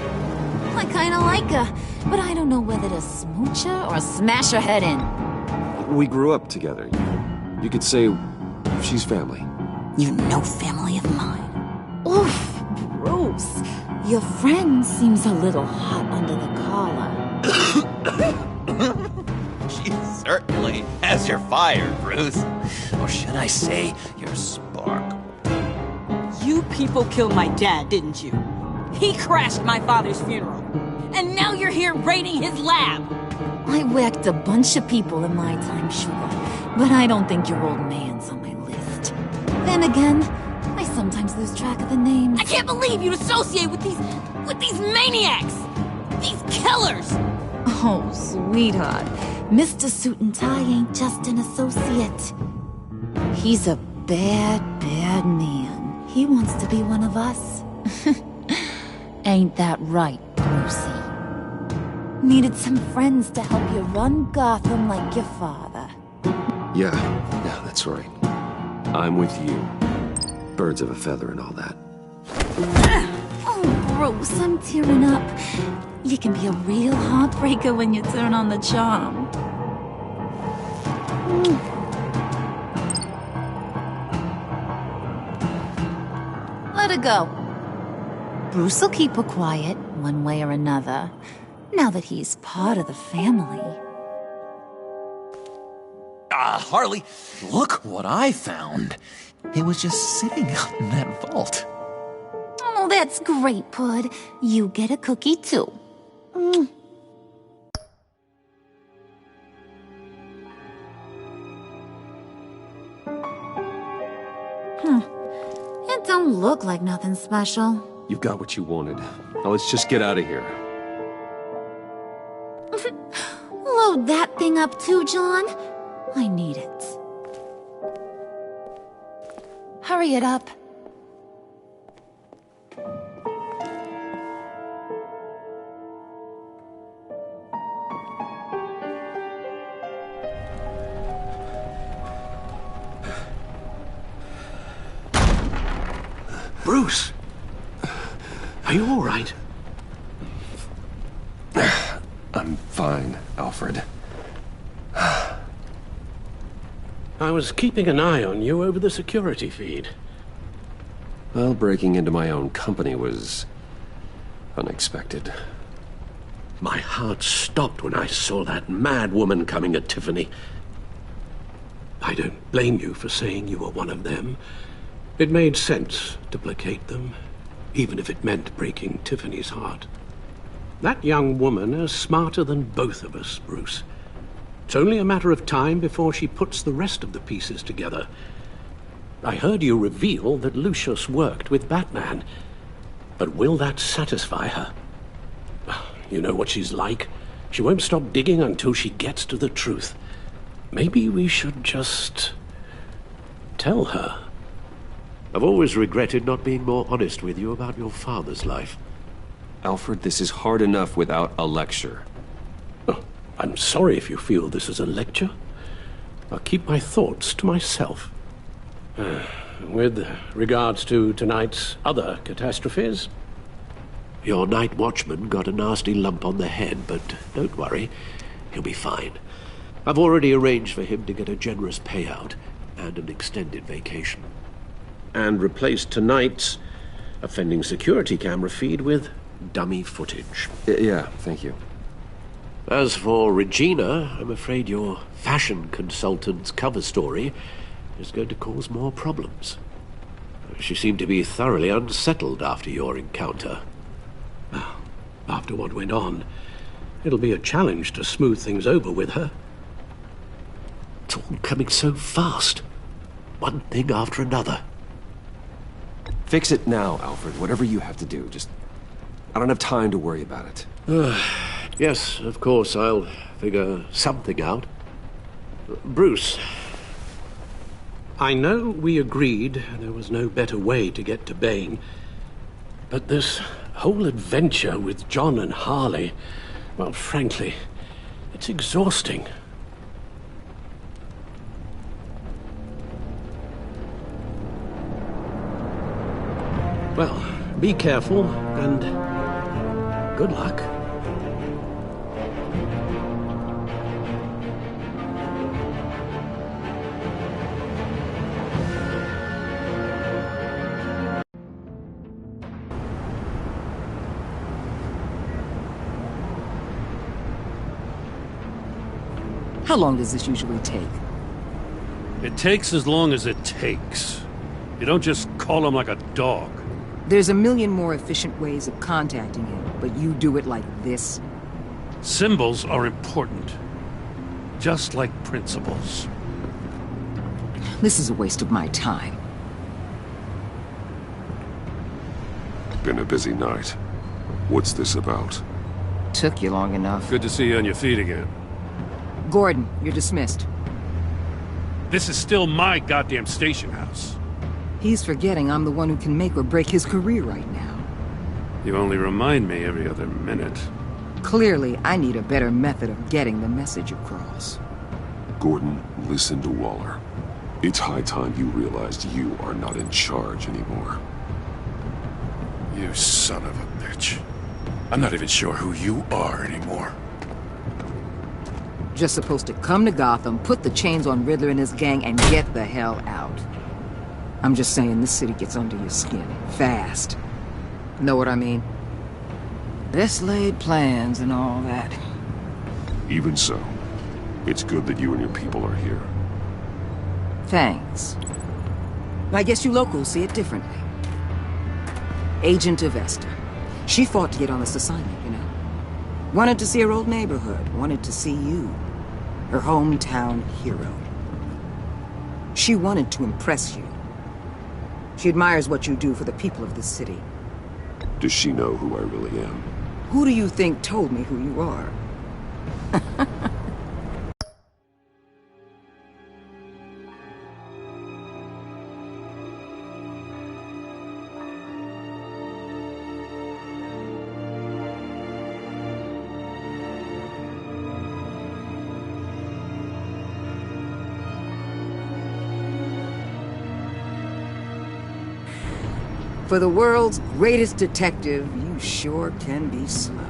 I kinda like her, but I don't know whether to smooch her or smash her head in. We grew up together. You could say she's family. You're no family of mine. Oof, Bruce. Your friend seems a little hot under the collar. She certainly has your fire, Bruce. Or should I say, your spark. You people killed my dad, didn't you? He crashed my father's funeral. here raiding his lab! I whacked a bunch of people in my time, sugar, but I don't think your old man's on my list. Then again, I sometimes lose track of the names. I can't believe you'd associate with these maniacs! These killers! Oh, sweetheart. Mr. Suit and Tie ain't just an associate. He's a bad, bad man. He wants to be one of us. Ain't that right, Brucey? Needed some friends to help you run Gotham like your father. Yeah, that's right. I'm with you. Birds of a feather and all that. Oh, Bruce, I'm tearing up. You can be a real heartbreaker when you turn on the charm. Let her go. Bruce will keep her quiet, one way or another, now that he's part of the family. Harley, look what I found. It was just sitting out in that vault. Oh, that's great, Pud. You get a cookie, too. It don't look like nothing special. You've got what you wanted. Now let's just get out of here. Load that thing up too, John. I need it. Hurry it up. Bruce! Are you all right? I'm fine, Alfred. I was keeping an eye on you over the security feed. Well, breaking into my own company was unexpected. My heart stopped when I saw that mad woman coming at Tiffany. I don't blame you for saying you were one of them. It made sense to placate them, even if it meant breaking Tiffany's heart. That young woman is smarter than both of us, Bruce. It's only a matter of time before she puts the rest of the pieces together. I heard you reveal that Lucius worked with Batman. But will that satisfy her? You know what she's like. She won't stop digging until she gets to the truth. Maybe we should just tell her. I've always regretted not being more honest with you about your father's life. Alfred, this is hard enough without a lecture. Oh, I'm sorry if you feel this is a lecture. I'll keep my thoughts to myself. With regards to tonight's other catastrophes, your night watchman got a nasty lump on the head, but don't worry, he'll be fine. I've already arranged for him to get a generous payout and an extended vacation. And replaced tonight's offending security camera feed with dummy footage. Yeah, thank you. As for Regina, I'm afraid your fashion consultant's cover story is going to cause more problems. She seemed to be thoroughly unsettled after your encounter. Well, after what went on, it'll be a challenge to smooth things over with her. It's all coming so fast. One thing after another. Fix it now, Alfred. Whatever you have to do. Just... I don't have time to worry about it. Yes, of course, I'll figure something out. Bruce, I know we agreed there was no better way to get to Bane, but this whole adventure with John and Harley, well, frankly, it's exhausting. Well, be careful, and good luck. How long does this usually take? It takes as long as it takes. You don't just call him like a dog. There's a million more efficient ways of contacting him, but you do it like this? Symbols are important. Just like principles. This is a waste of my time. Been a busy night. What's this about? Took you long enough. Good to see you on your feet again. Gordon, you're dismissed. This is still my goddamn station house. He's forgetting I'm the one who can make or break his career right now. You only remind me every other minute. Clearly, I need a better method of getting the message across. Gordon, listen to Waller. It's high time you realized you are not in charge anymore. You son of a bitch. I'm not even sure who you are anymore. Just supposed to come to Gotham, put the chains on Riddler and his gang, and get the hell out. I'm just saying this city gets under your skin. Fast. Know what I mean? Best laid plans and all that. Even so, it's good that you and your people are here. Thanks. I guess you locals see it differently. Agent Avesta. She fought to get on this assignment, you know? Wanted to see her old neighborhood. Wanted to see you. Her hometown hero. She wanted to impress you. She admires what you do for the people of this city. Does she know who I really am? Who do you think told me who you are? For the world's greatest detective, you sure can be slow.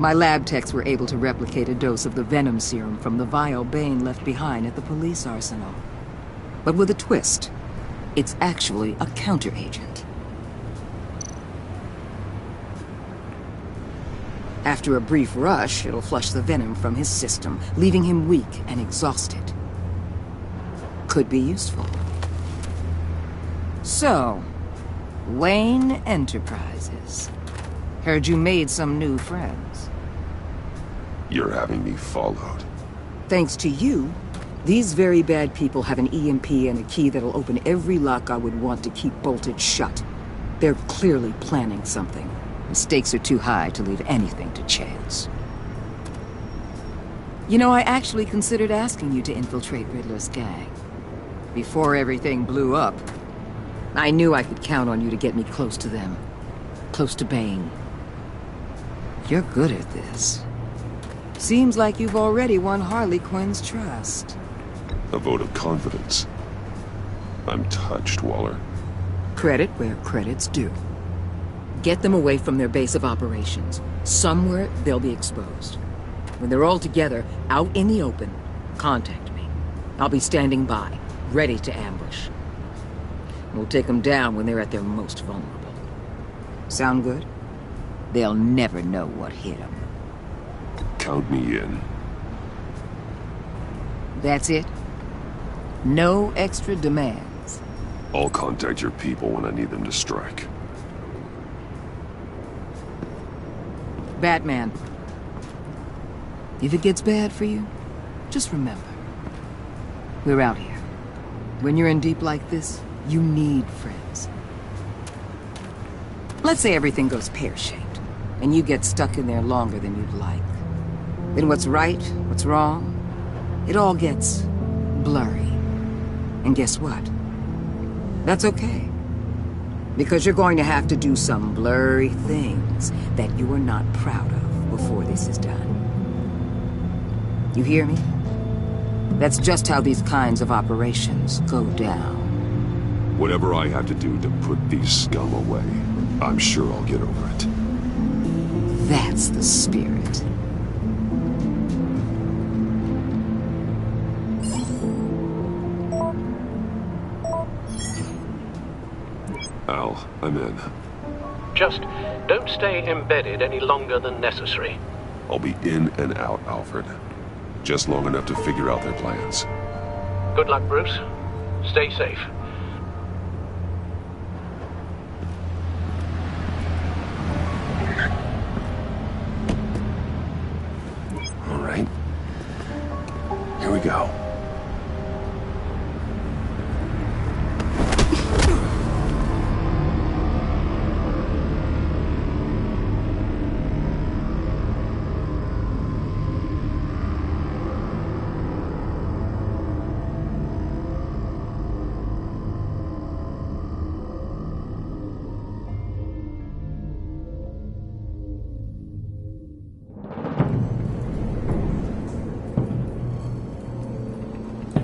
My lab techs were able to replicate a dose of the venom serum from the vial Bane left behind at the police arsenal. But with a twist, it's actually a counteragent. After a brief rush, it'll flush the venom from his system, leaving him weak and exhausted. Could be useful. So, Wayne Enterprises. Heard you made some new friends. You're having me followed. Thanks to you, these very bad people have an EMP and a key that'll open every lock I would want to keep bolted shut. They're clearly planning something. The stakes are too high to leave anything to chance. You know, I actually considered asking you to infiltrate Riddler's gang. Before everything blew up, I knew I could count on you to get me close to them. Close to Bane. You're good at this. Seems like you've already won Harley Quinn's trust. A vote of confidence. I'm touched, Waller. Credit where credit's due. Get them away from their base of operations. Somewhere they'll be exposed. When they're all together, out in the open, contact me. I'll be standing by, ready to ambush. We'll take them down when they're at their most vulnerable. Sound good? They'll never know what hit them. Count me in. That's it? No extra demands? I'll contact your people when I need them to strike. Batman. If it gets bad for you, just remember. We're out here. When you're in deep like this, you need friends. Let's say everything goes pear-shaped, and you get stuck in there longer than you'd like. Then what's right, what's wrong, it all gets blurry. And guess what? That's okay. Because you're going to have to do some blurry things that you are not proud of before this is done. You hear me? That's just how these kinds of operations go down. Whatever I have to do to put these scum away, I'm sure I'll get over it. That's the spirit. Al, I'm in. Just don't stay embedded any longer than necessary. I'll be in and out, Alfred. Just long enough to figure out their plans. Good luck, Bruce. Stay safe. right. Here we go.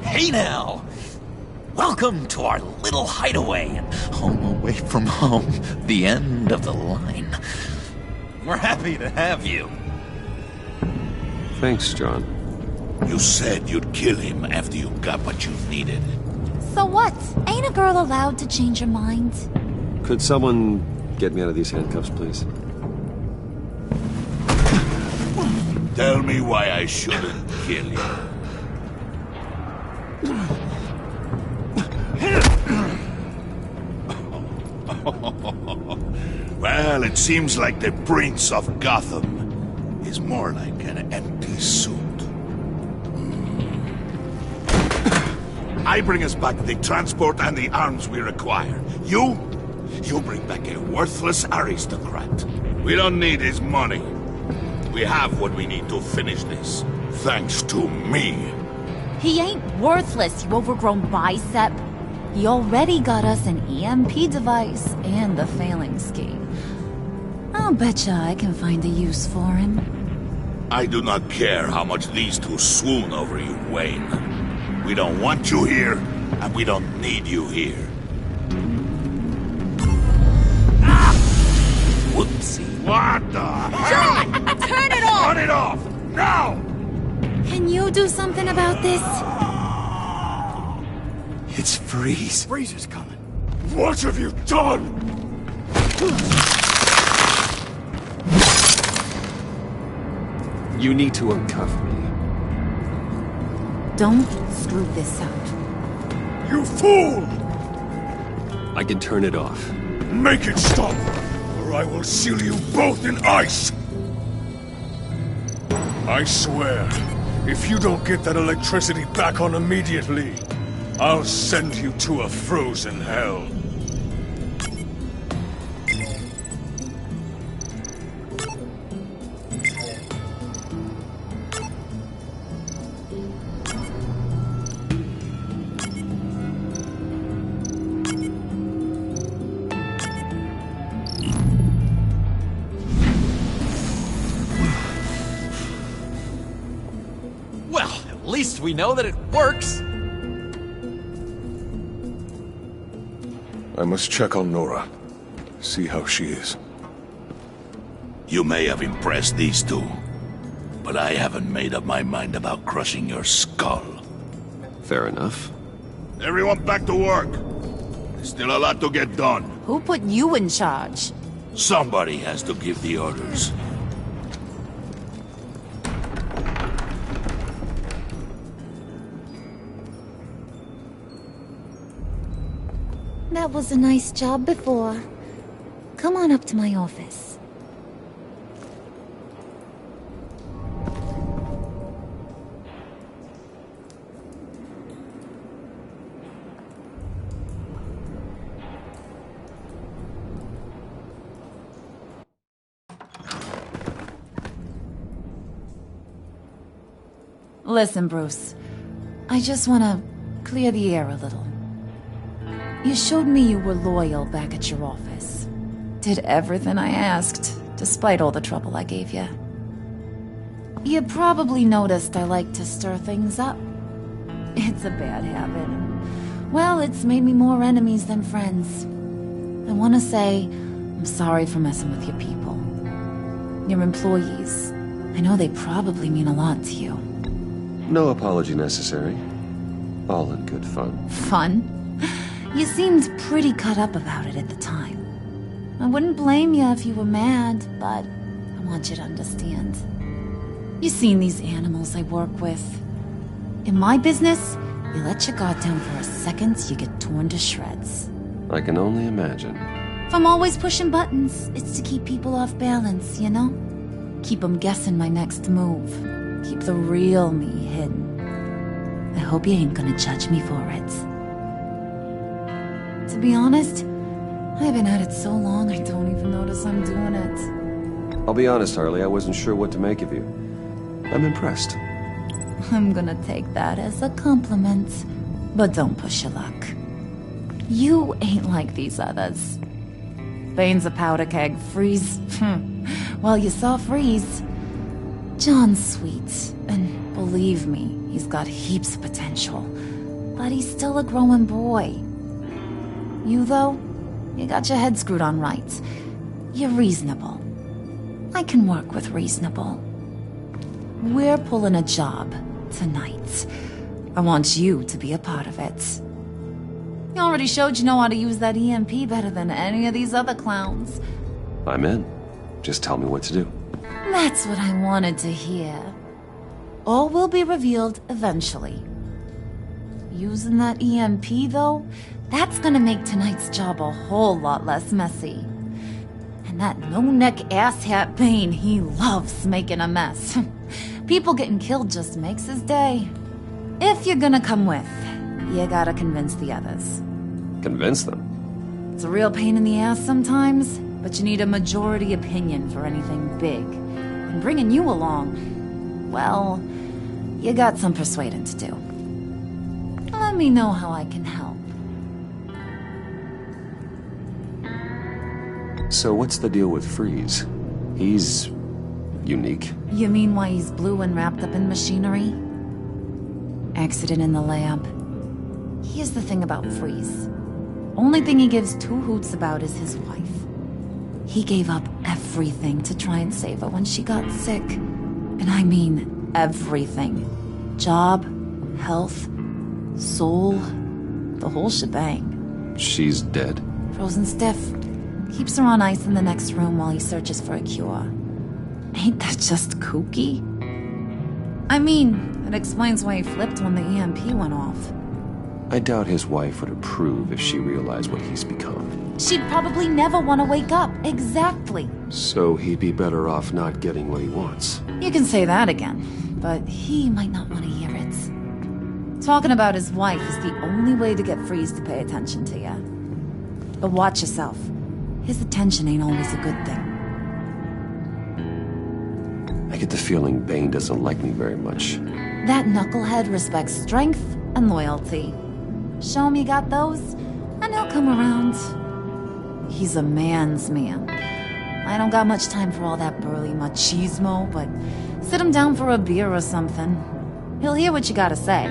Hey now! Welcome to our little hideaway and home away from home, the end of the line. We're happy to have you. Thanks, John. You said you'd kill him after you got what you needed. So what? Ain't a girl allowed to change her mind? Could someone get me out of these handcuffs, please? Tell me why I shouldn't kill you. Well, it seems like the Prince of Gotham is more like an empty suit. I bring us back the transport and the arms we require. You bring back a worthless aristocrat. We don't need his money. We have what we need to finish this, thanks to me. He ain't worthless, you overgrown bicep. He already got us an EMP device and the failing scheme. I'll betcha I can find a use for him. I do not care how much these two swoon over you, Wayne. We don't want you here, and we don't need you here. Ah! Whoopsie. What the hell? John! Turn it off! Turn it off! Now! Can you do something about this? It's Freeze. Freeze is coming. What have you done? You need to uncuff me. Don't screw this up. You fool! I can turn it off. Make it stop, or I will seal you both in ice! I swear, if you don't get that electricity back on immediately, I'll send you to a frozen hell. Well, at least we know that it works. I must check on Nora. See how she is. You may have impressed these two, but I haven't made up my mind about crushing your skull. Fair enough. Everyone back to work. There's still a lot to get done. Who put you in charge? Somebody has to give the orders. That was a nice job before. Come on up to my office. Listen, Bruce. I just want to clear the air a little. You showed me you were loyal back at your office. Did everything I asked, despite all the trouble I gave you. You probably noticed I like to stir things up. It's a bad habit. Well, it's made me more enemies than friends. I want to say I'm sorry for messing with your people. Your employees. I know they probably mean a lot to you. No apology necessary. All in good fun. Fun? You seemed pretty cut up about it at the time. I wouldn't blame you if you were mad, but I want you to understand. You've seen these animals I work with. In my business, you let your guard down for a second, you get torn to shreds. I can only imagine. If I'm always pushing buttons, it's to keep people off balance, you know? Keep them guessing my next move. Keep the real me hidden. I hope you ain't gonna judge me for it. To be honest, I've been at it so long I don't even notice I'm doing it. I'll be honest, Harley, I wasn't sure what to make of you. I'm impressed. I'm gonna take that as a compliment. But don't push your luck. You ain't like these others. Bane's a powder keg, Freeze. Well, you saw Freeze. John's sweet, and believe me, he's got heaps of potential. But he's still a growing boy. You, though, you got your head screwed on right. You're reasonable. I can work with reasonable. We're pulling a job tonight. I want you to be a part of it. You already showed you know how to use that EMP better than any of these other clowns. I'm in. Just tell me what to do. That's what I wanted to hear. All will be revealed eventually. Using that EMP, though, that's gonna make tonight's job a whole lot less messy. And that no-neck asshat Bane, he loves making a mess. People getting killed just makes his day. If you're gonna come with, you gotta convince the others. Convince them? It's a real pain in the ass sometimes, but you need a majority opinion for anything big. And bringing you along, well, you got some persuading to do. Let me know how I can help. So what's the deal with Freeze? He's unique. You mean why he's blue and wrapped up in machinery? Accident in the lab. Here's the thing about Freeze. Only thing he gives two hoots about is his wife. He gave up everything to try and save her when she got sick. And I mean everything. Job, health, soul, the whole shebang. She's dead? Frozen stiff. Keeps her on ice in the next room while he searches for a cure. Ain't that just kooky? I mean, it explains why he flipped when the EMP went off. I doubt his wife would approve if she realized what he's become. She'd probably never want to wake up. Exactly. So he'd be better off not getting what he wants. You can say that again, but he might not want to hear it. Talking about his wife is the only way to get Freeze to pay attention to you. But watch yourself. His attention ain't always a good thing. I get the feeling Bane doesn't like me very much. That knucklehead respects strength and loyalty. Show him you got those, and he'll come around. He's a man's man. I don't got much time for all that burly machismo, but sit him down for a beer or something. He'll hear what you gotta say.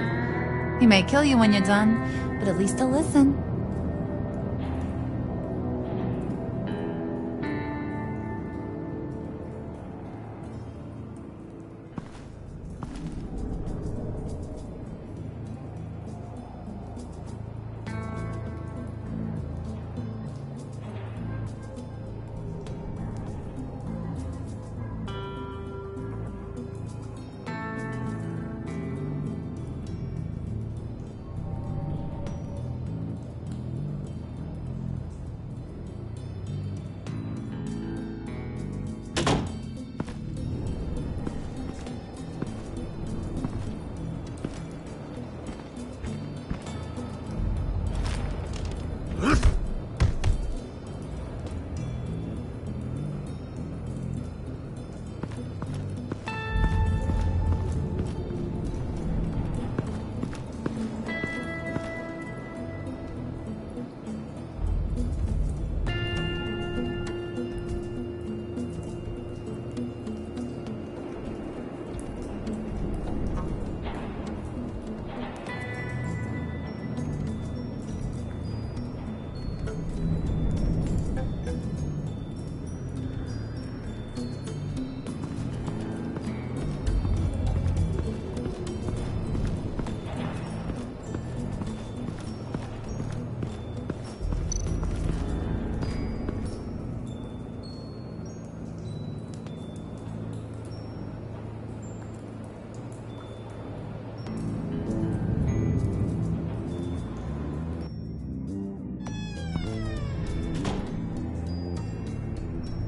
He may kill you when you're done, but at least he'll listen.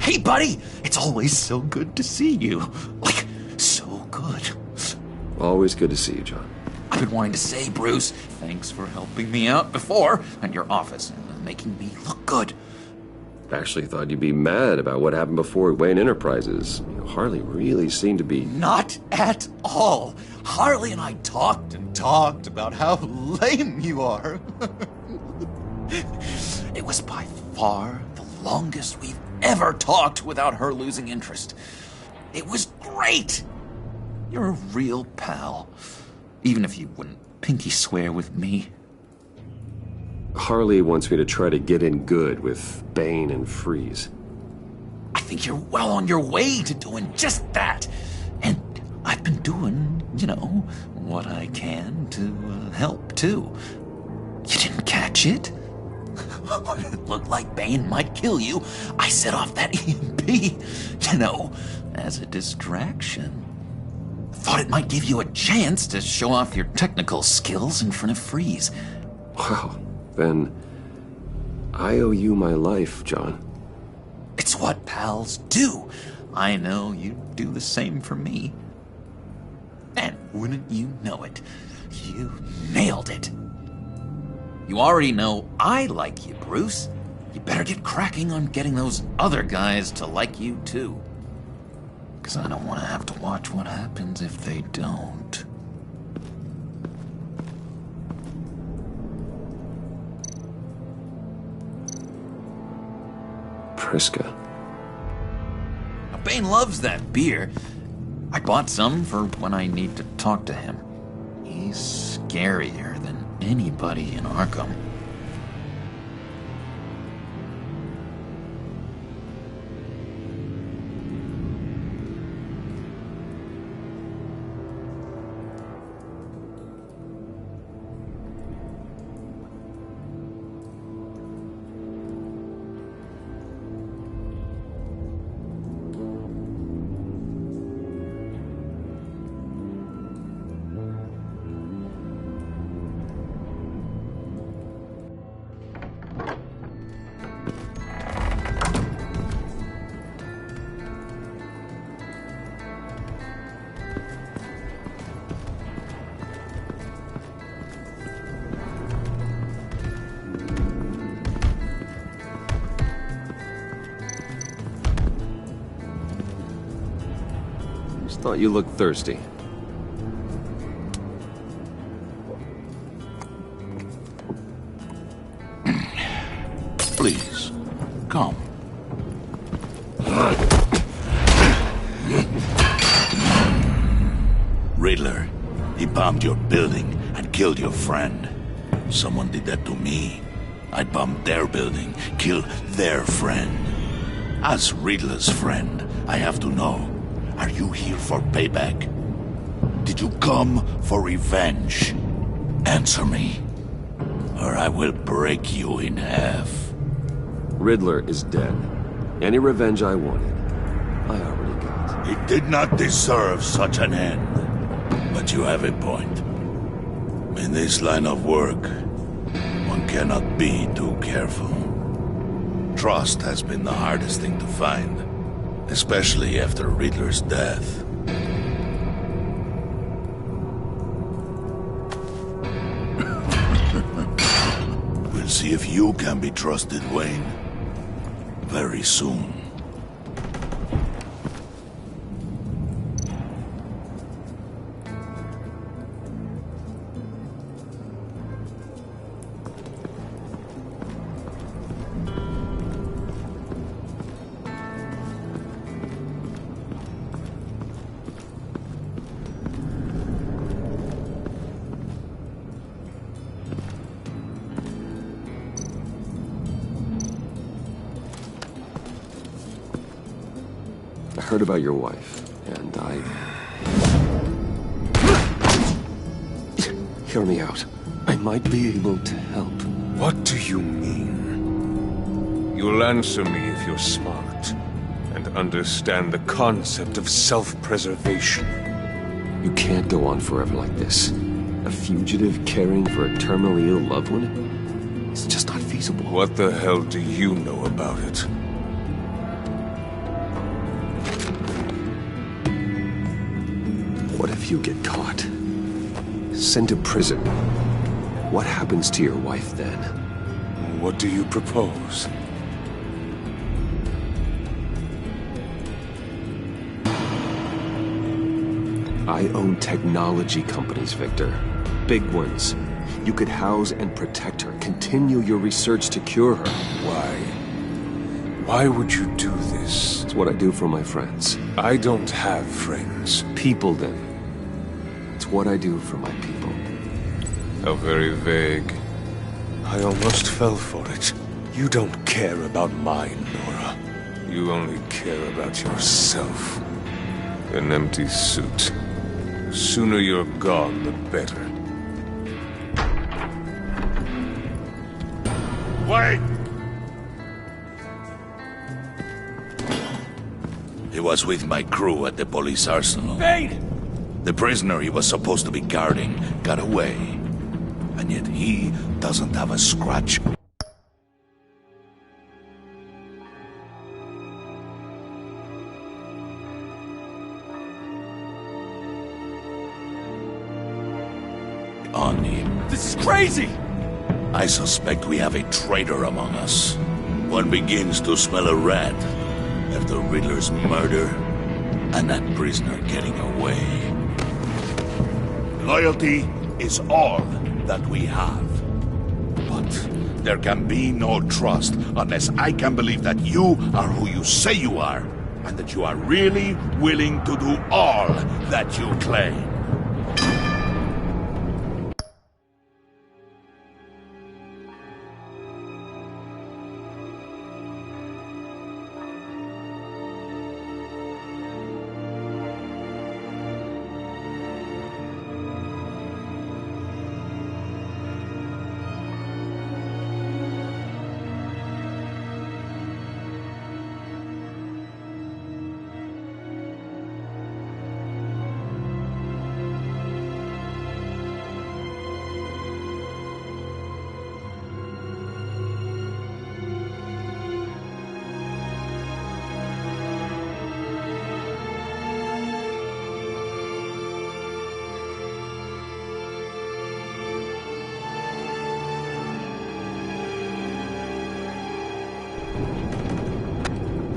Hey, buddy! It's always so good to see you. Like, so good. Always good to see you, John. I've been wanting to say, Bruce, thanks for helping me out before in your office and making me look good. Actually thought you'd be mad about what happened before Wayne Enterprises. Harley really seemed to be... Not at all. Harley and I talked and talked about how lame you are. It was by far the longest we've ever talked without her losing interest. It was great. You're a real pal, even if you wouldn't pinky swear with me. Harley wants me to try to get in good with Bane and Freeze. I think you're well on your way to doing just that. And I've been doing, what I can to help, too. You didn't catch it? When it looked like Bane might kill you, I set off that EMP, as a distraction. Thought it might give you a chance to show off your technical skills in front of Freeze. Wow, then I owe you my life, John. It's what pals do. I know you do the same for me. And wouldn't you know it, you nailed it. You already know I like you, Bruce. You better get cracking on getting those other guys to like you, too. Because I don't want to have to watch what happens if they don't. Priska. Bane loves that beer. I bought some for when I need to talk to him. He's scarier than anybody in Arkham. Thought you looked thirsty. Please, come. Riddler, he bombed your building and killed your friend. Someone did that to me. I'd bomb their building, kill their friend. As Riddler's friend, I have to know. Are you here for payback? Did you come for revenge? Answer me, or I will break you in half. Riddler is dead. Any revenge I wanted, I already got. He did not deserve such an end. But you have a point. In this line of work, one cannot be too careful. Trust has been the hardest thing to find. Especially after Riddler's death. We'll see if you can be trusted, Wayne. Very soon. I heard about your wife, and I... Hear me out. I might be able to help. What do you mean? You'll answer me if you're smart, and understand the concept of self-preservation. You can't go on forever like this. A fugitive caring for a terminally ill loved one? It's just not feasible. What the hell do you know about it? What if you get caught? sent to prison, what happens to your wife then? What do you propose? I own technology companies, Victor. Big ones. You could house and protect her, continue your research to cure her. Why? Why would you do this? It's what I do for my friends. I don't have friends. People, then. It's what I do for my people. How very vague. I almost fell for it. You don't care about mine, Nora. You only care about yourself. An empty suit. The sooner you're gone, the better. Wait! He was with my crew at the police arsenal. Bane! The prisoner he was supposed to be guarding got away. And yet he doesn't have a scratch. On him. This is crazy! I suspect we have a traitor among us. One begins to smell a rat after Riddler's murder and that prisoner getting away. Loyalty is all that we have. But there can be no trust unless I can believe that you are who you say you are, and that you are really willing to do all that you claim.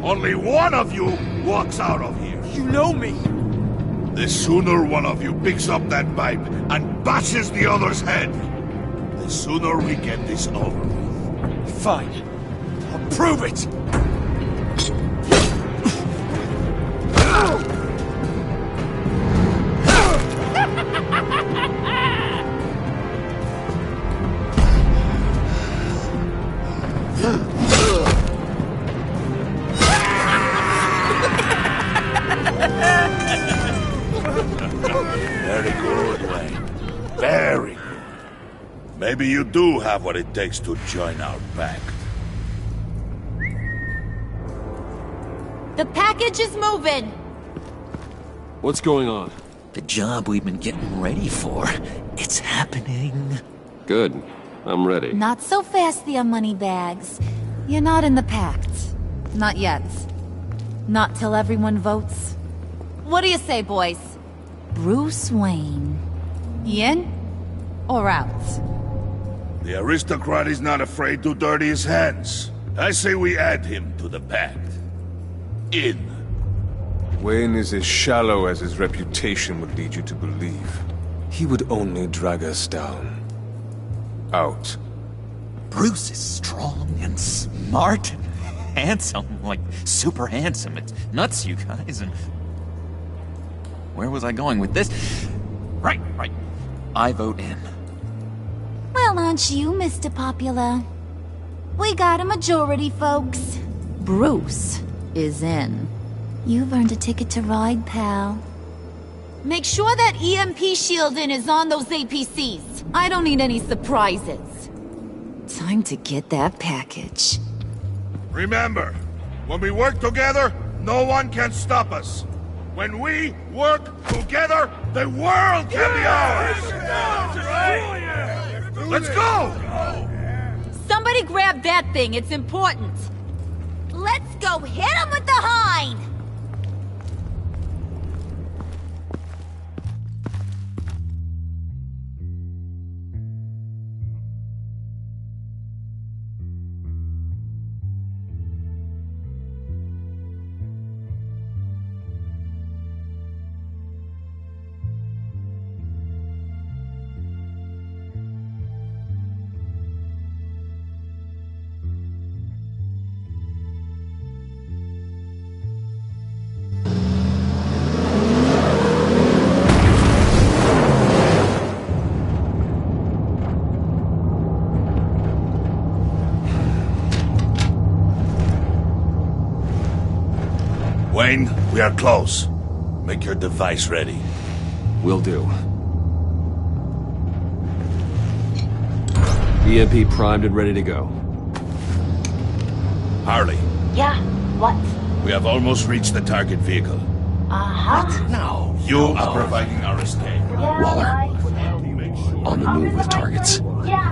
Only one of you walks out of here. You know me. The sooner one of you picks up that pipe and bashes the other's head, the sooner we get this over with. Fine. I'll prove it. Very good, Wayne. Very good. Maybe you do have what it takes to join our pact. The package is moving. What's going on? The job we've been getting ready for. It's happening. Good. I'm ready. Not so fast, the Moneybags. You're not in the Pact. Not yet. Not till everyone votes. What do you say, boys? Bruce Wayne. In or out? The aristocrat is not afraid to dirty his hands. I say we add him to the pact. In. Wayne is as shallow as his reputation would lead you to believe. He would only drag us down. Out. Bruce is strong and smart and handsome, like super handsome. It's nuts, you guys, and... Where was I going with this? Right. I vote in. Well, aren't you, Mr. Popular? We got a majority, folks. Bruce is in. You've earned a ticket to ride, pal. Make sure that EMP shielding is on those APCs. I don't need any surprises. Time to get that package. Remember, when we work together, no one can stop us. When we work together, the world can be ours! Let's go! Somebody grab that thing, it's important. Let's go hit him with the hind! Wayne, we are close. Make your device ready. Will do. EMP primed and ready to go. Harley, Yeah, what? we have almost reached the target vehicle. Uh-huh. No, you are providing our escape. Waller, on the move with targets.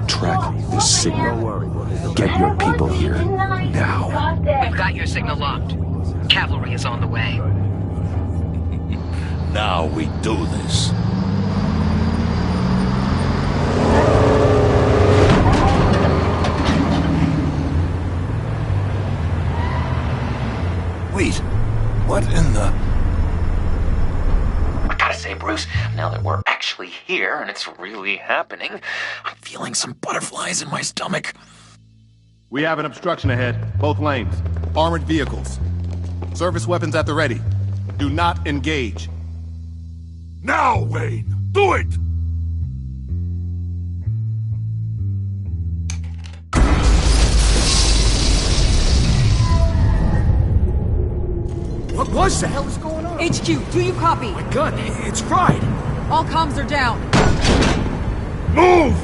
Track this signal. Get your people here, now. We've got your signal locked. Cavalry is on the way. Now we do this. Wait, what in the... I gotta say, Bruce, now that we're actually here and it's really happening, I'm feeling some butterflies in my stomach. We have an obstruction ahead, both lanes. Armored vehicles. Service weapons at the ready. Do not engage. Now, Wayne! Do it! What was the hell is going on? HQ, do you copy? My gun, it's fried. All comms are down. Move!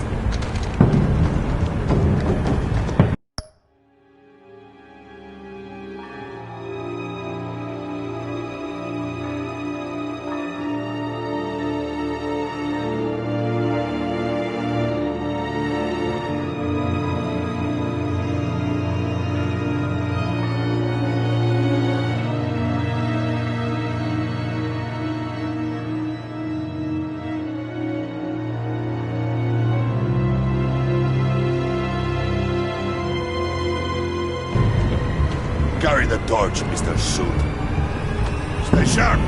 Carry the torch, Mr. Suit. Stay sharp.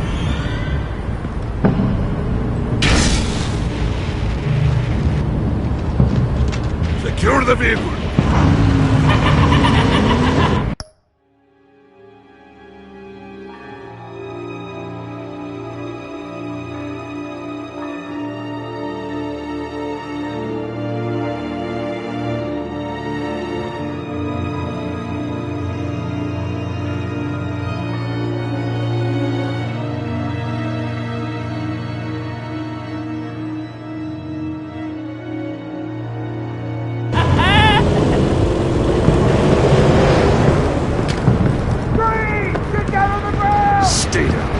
Secure the vehicle. Stay down.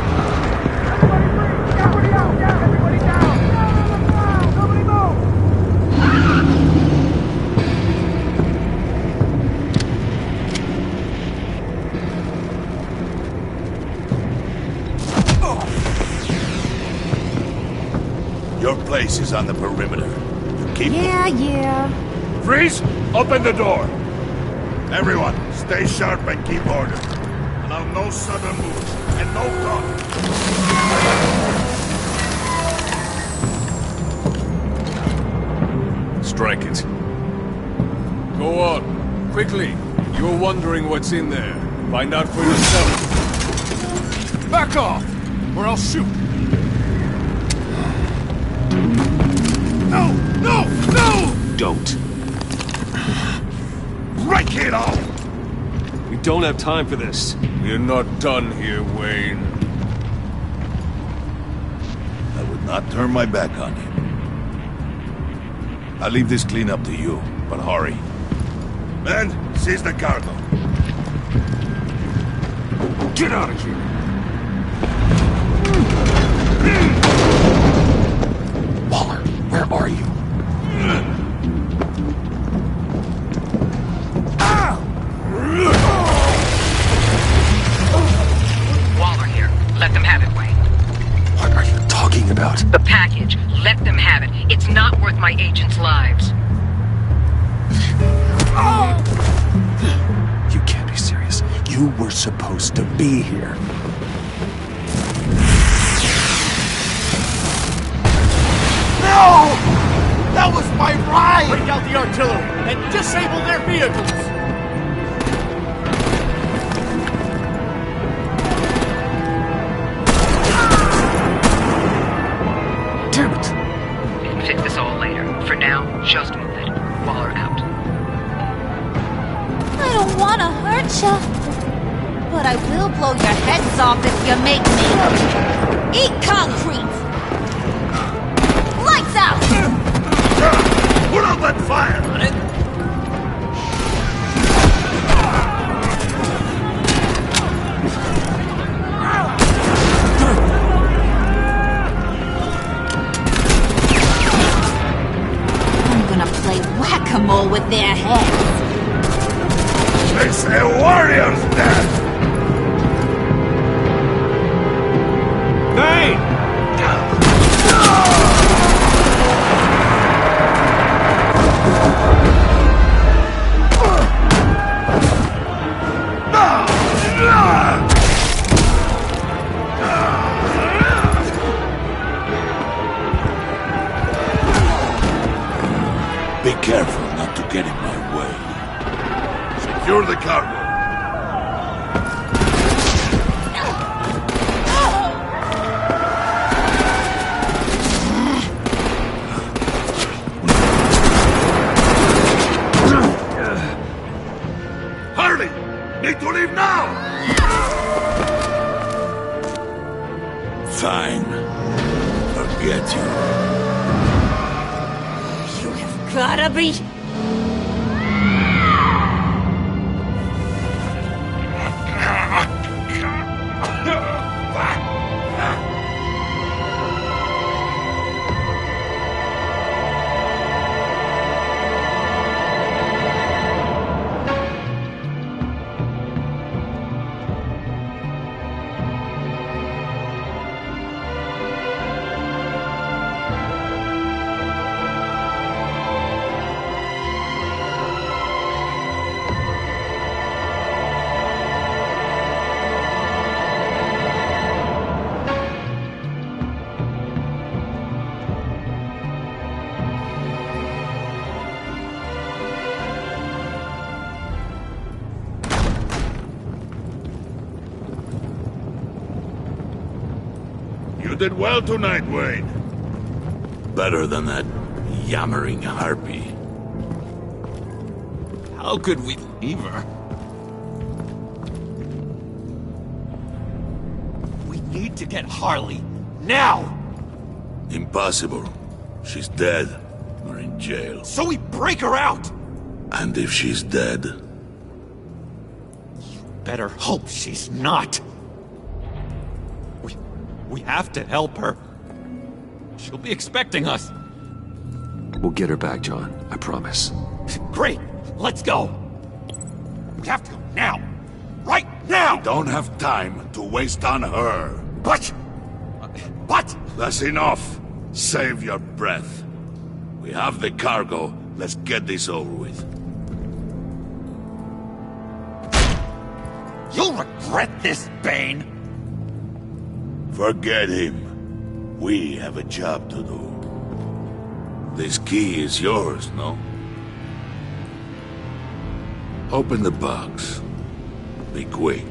Your place is on the perimeter. You keep... Yeah. Freeze! Open the door! Everyone, stay sharp and keep order. Allow no sudden moves, and no talk. Strike it. Go on. Quickly. You're wondering what's in there. Find out for yourself. Back off, or I'll shoot. No! No! No! Don't. Break it all! We don't have time for this. We're not done here, Wayne. I would not turn my back on him. I'll leave this cleanup to you, but hurry. Men, seize the cargo. Get out of here! Waller, where are you? Waller here. Let them have it, Wayne. What are you talking about? The package. Let them have it. It's not worth my agents' lives. You can't be serious. You were supposed to be here. No! That was my ride! Break out the artillery and disable their vehicles! Damn it! We can fix this all later. For now, just move it. Waller out. I don't want to hurt ya, But I will blow your heads off if you make me. Eat concrete! Lights out! Put out that fire! I'm gonna play whack-a-mole with their heads. It's a warrior's death! Hey! Be careful not to get in my way. Secure the cargo. Hurry! Need to leave now! Fine. Forget you. Gotta be... You did well tonight, Wayne. Better than that yammering harpy. How could we leave her? We need to get Harley. Now! Impossible. She's dead. Or in jail. So we break her out! And if she's dead... Better hope she's not. We have to help her. She'll be expecting us. We'll get her back, John. I promise. Great! Let's go! We have to go now! Right now! We don't have time to waste on her. But... That's enough. Save your breath. We have the cargo. Let's get this over with. You'll regret this, Bane! Forget him. We have a job to do. This key is yours, no? Open the box. Be quick.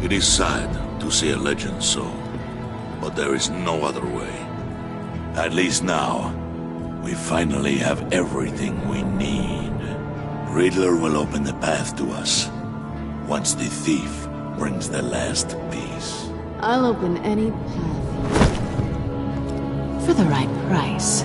It is sad to see a legend so, but there is no other way. At least now, we finally have everything we need. Riddler will open the path to us, once the thief brings the last piece. I'll open any path for the right price.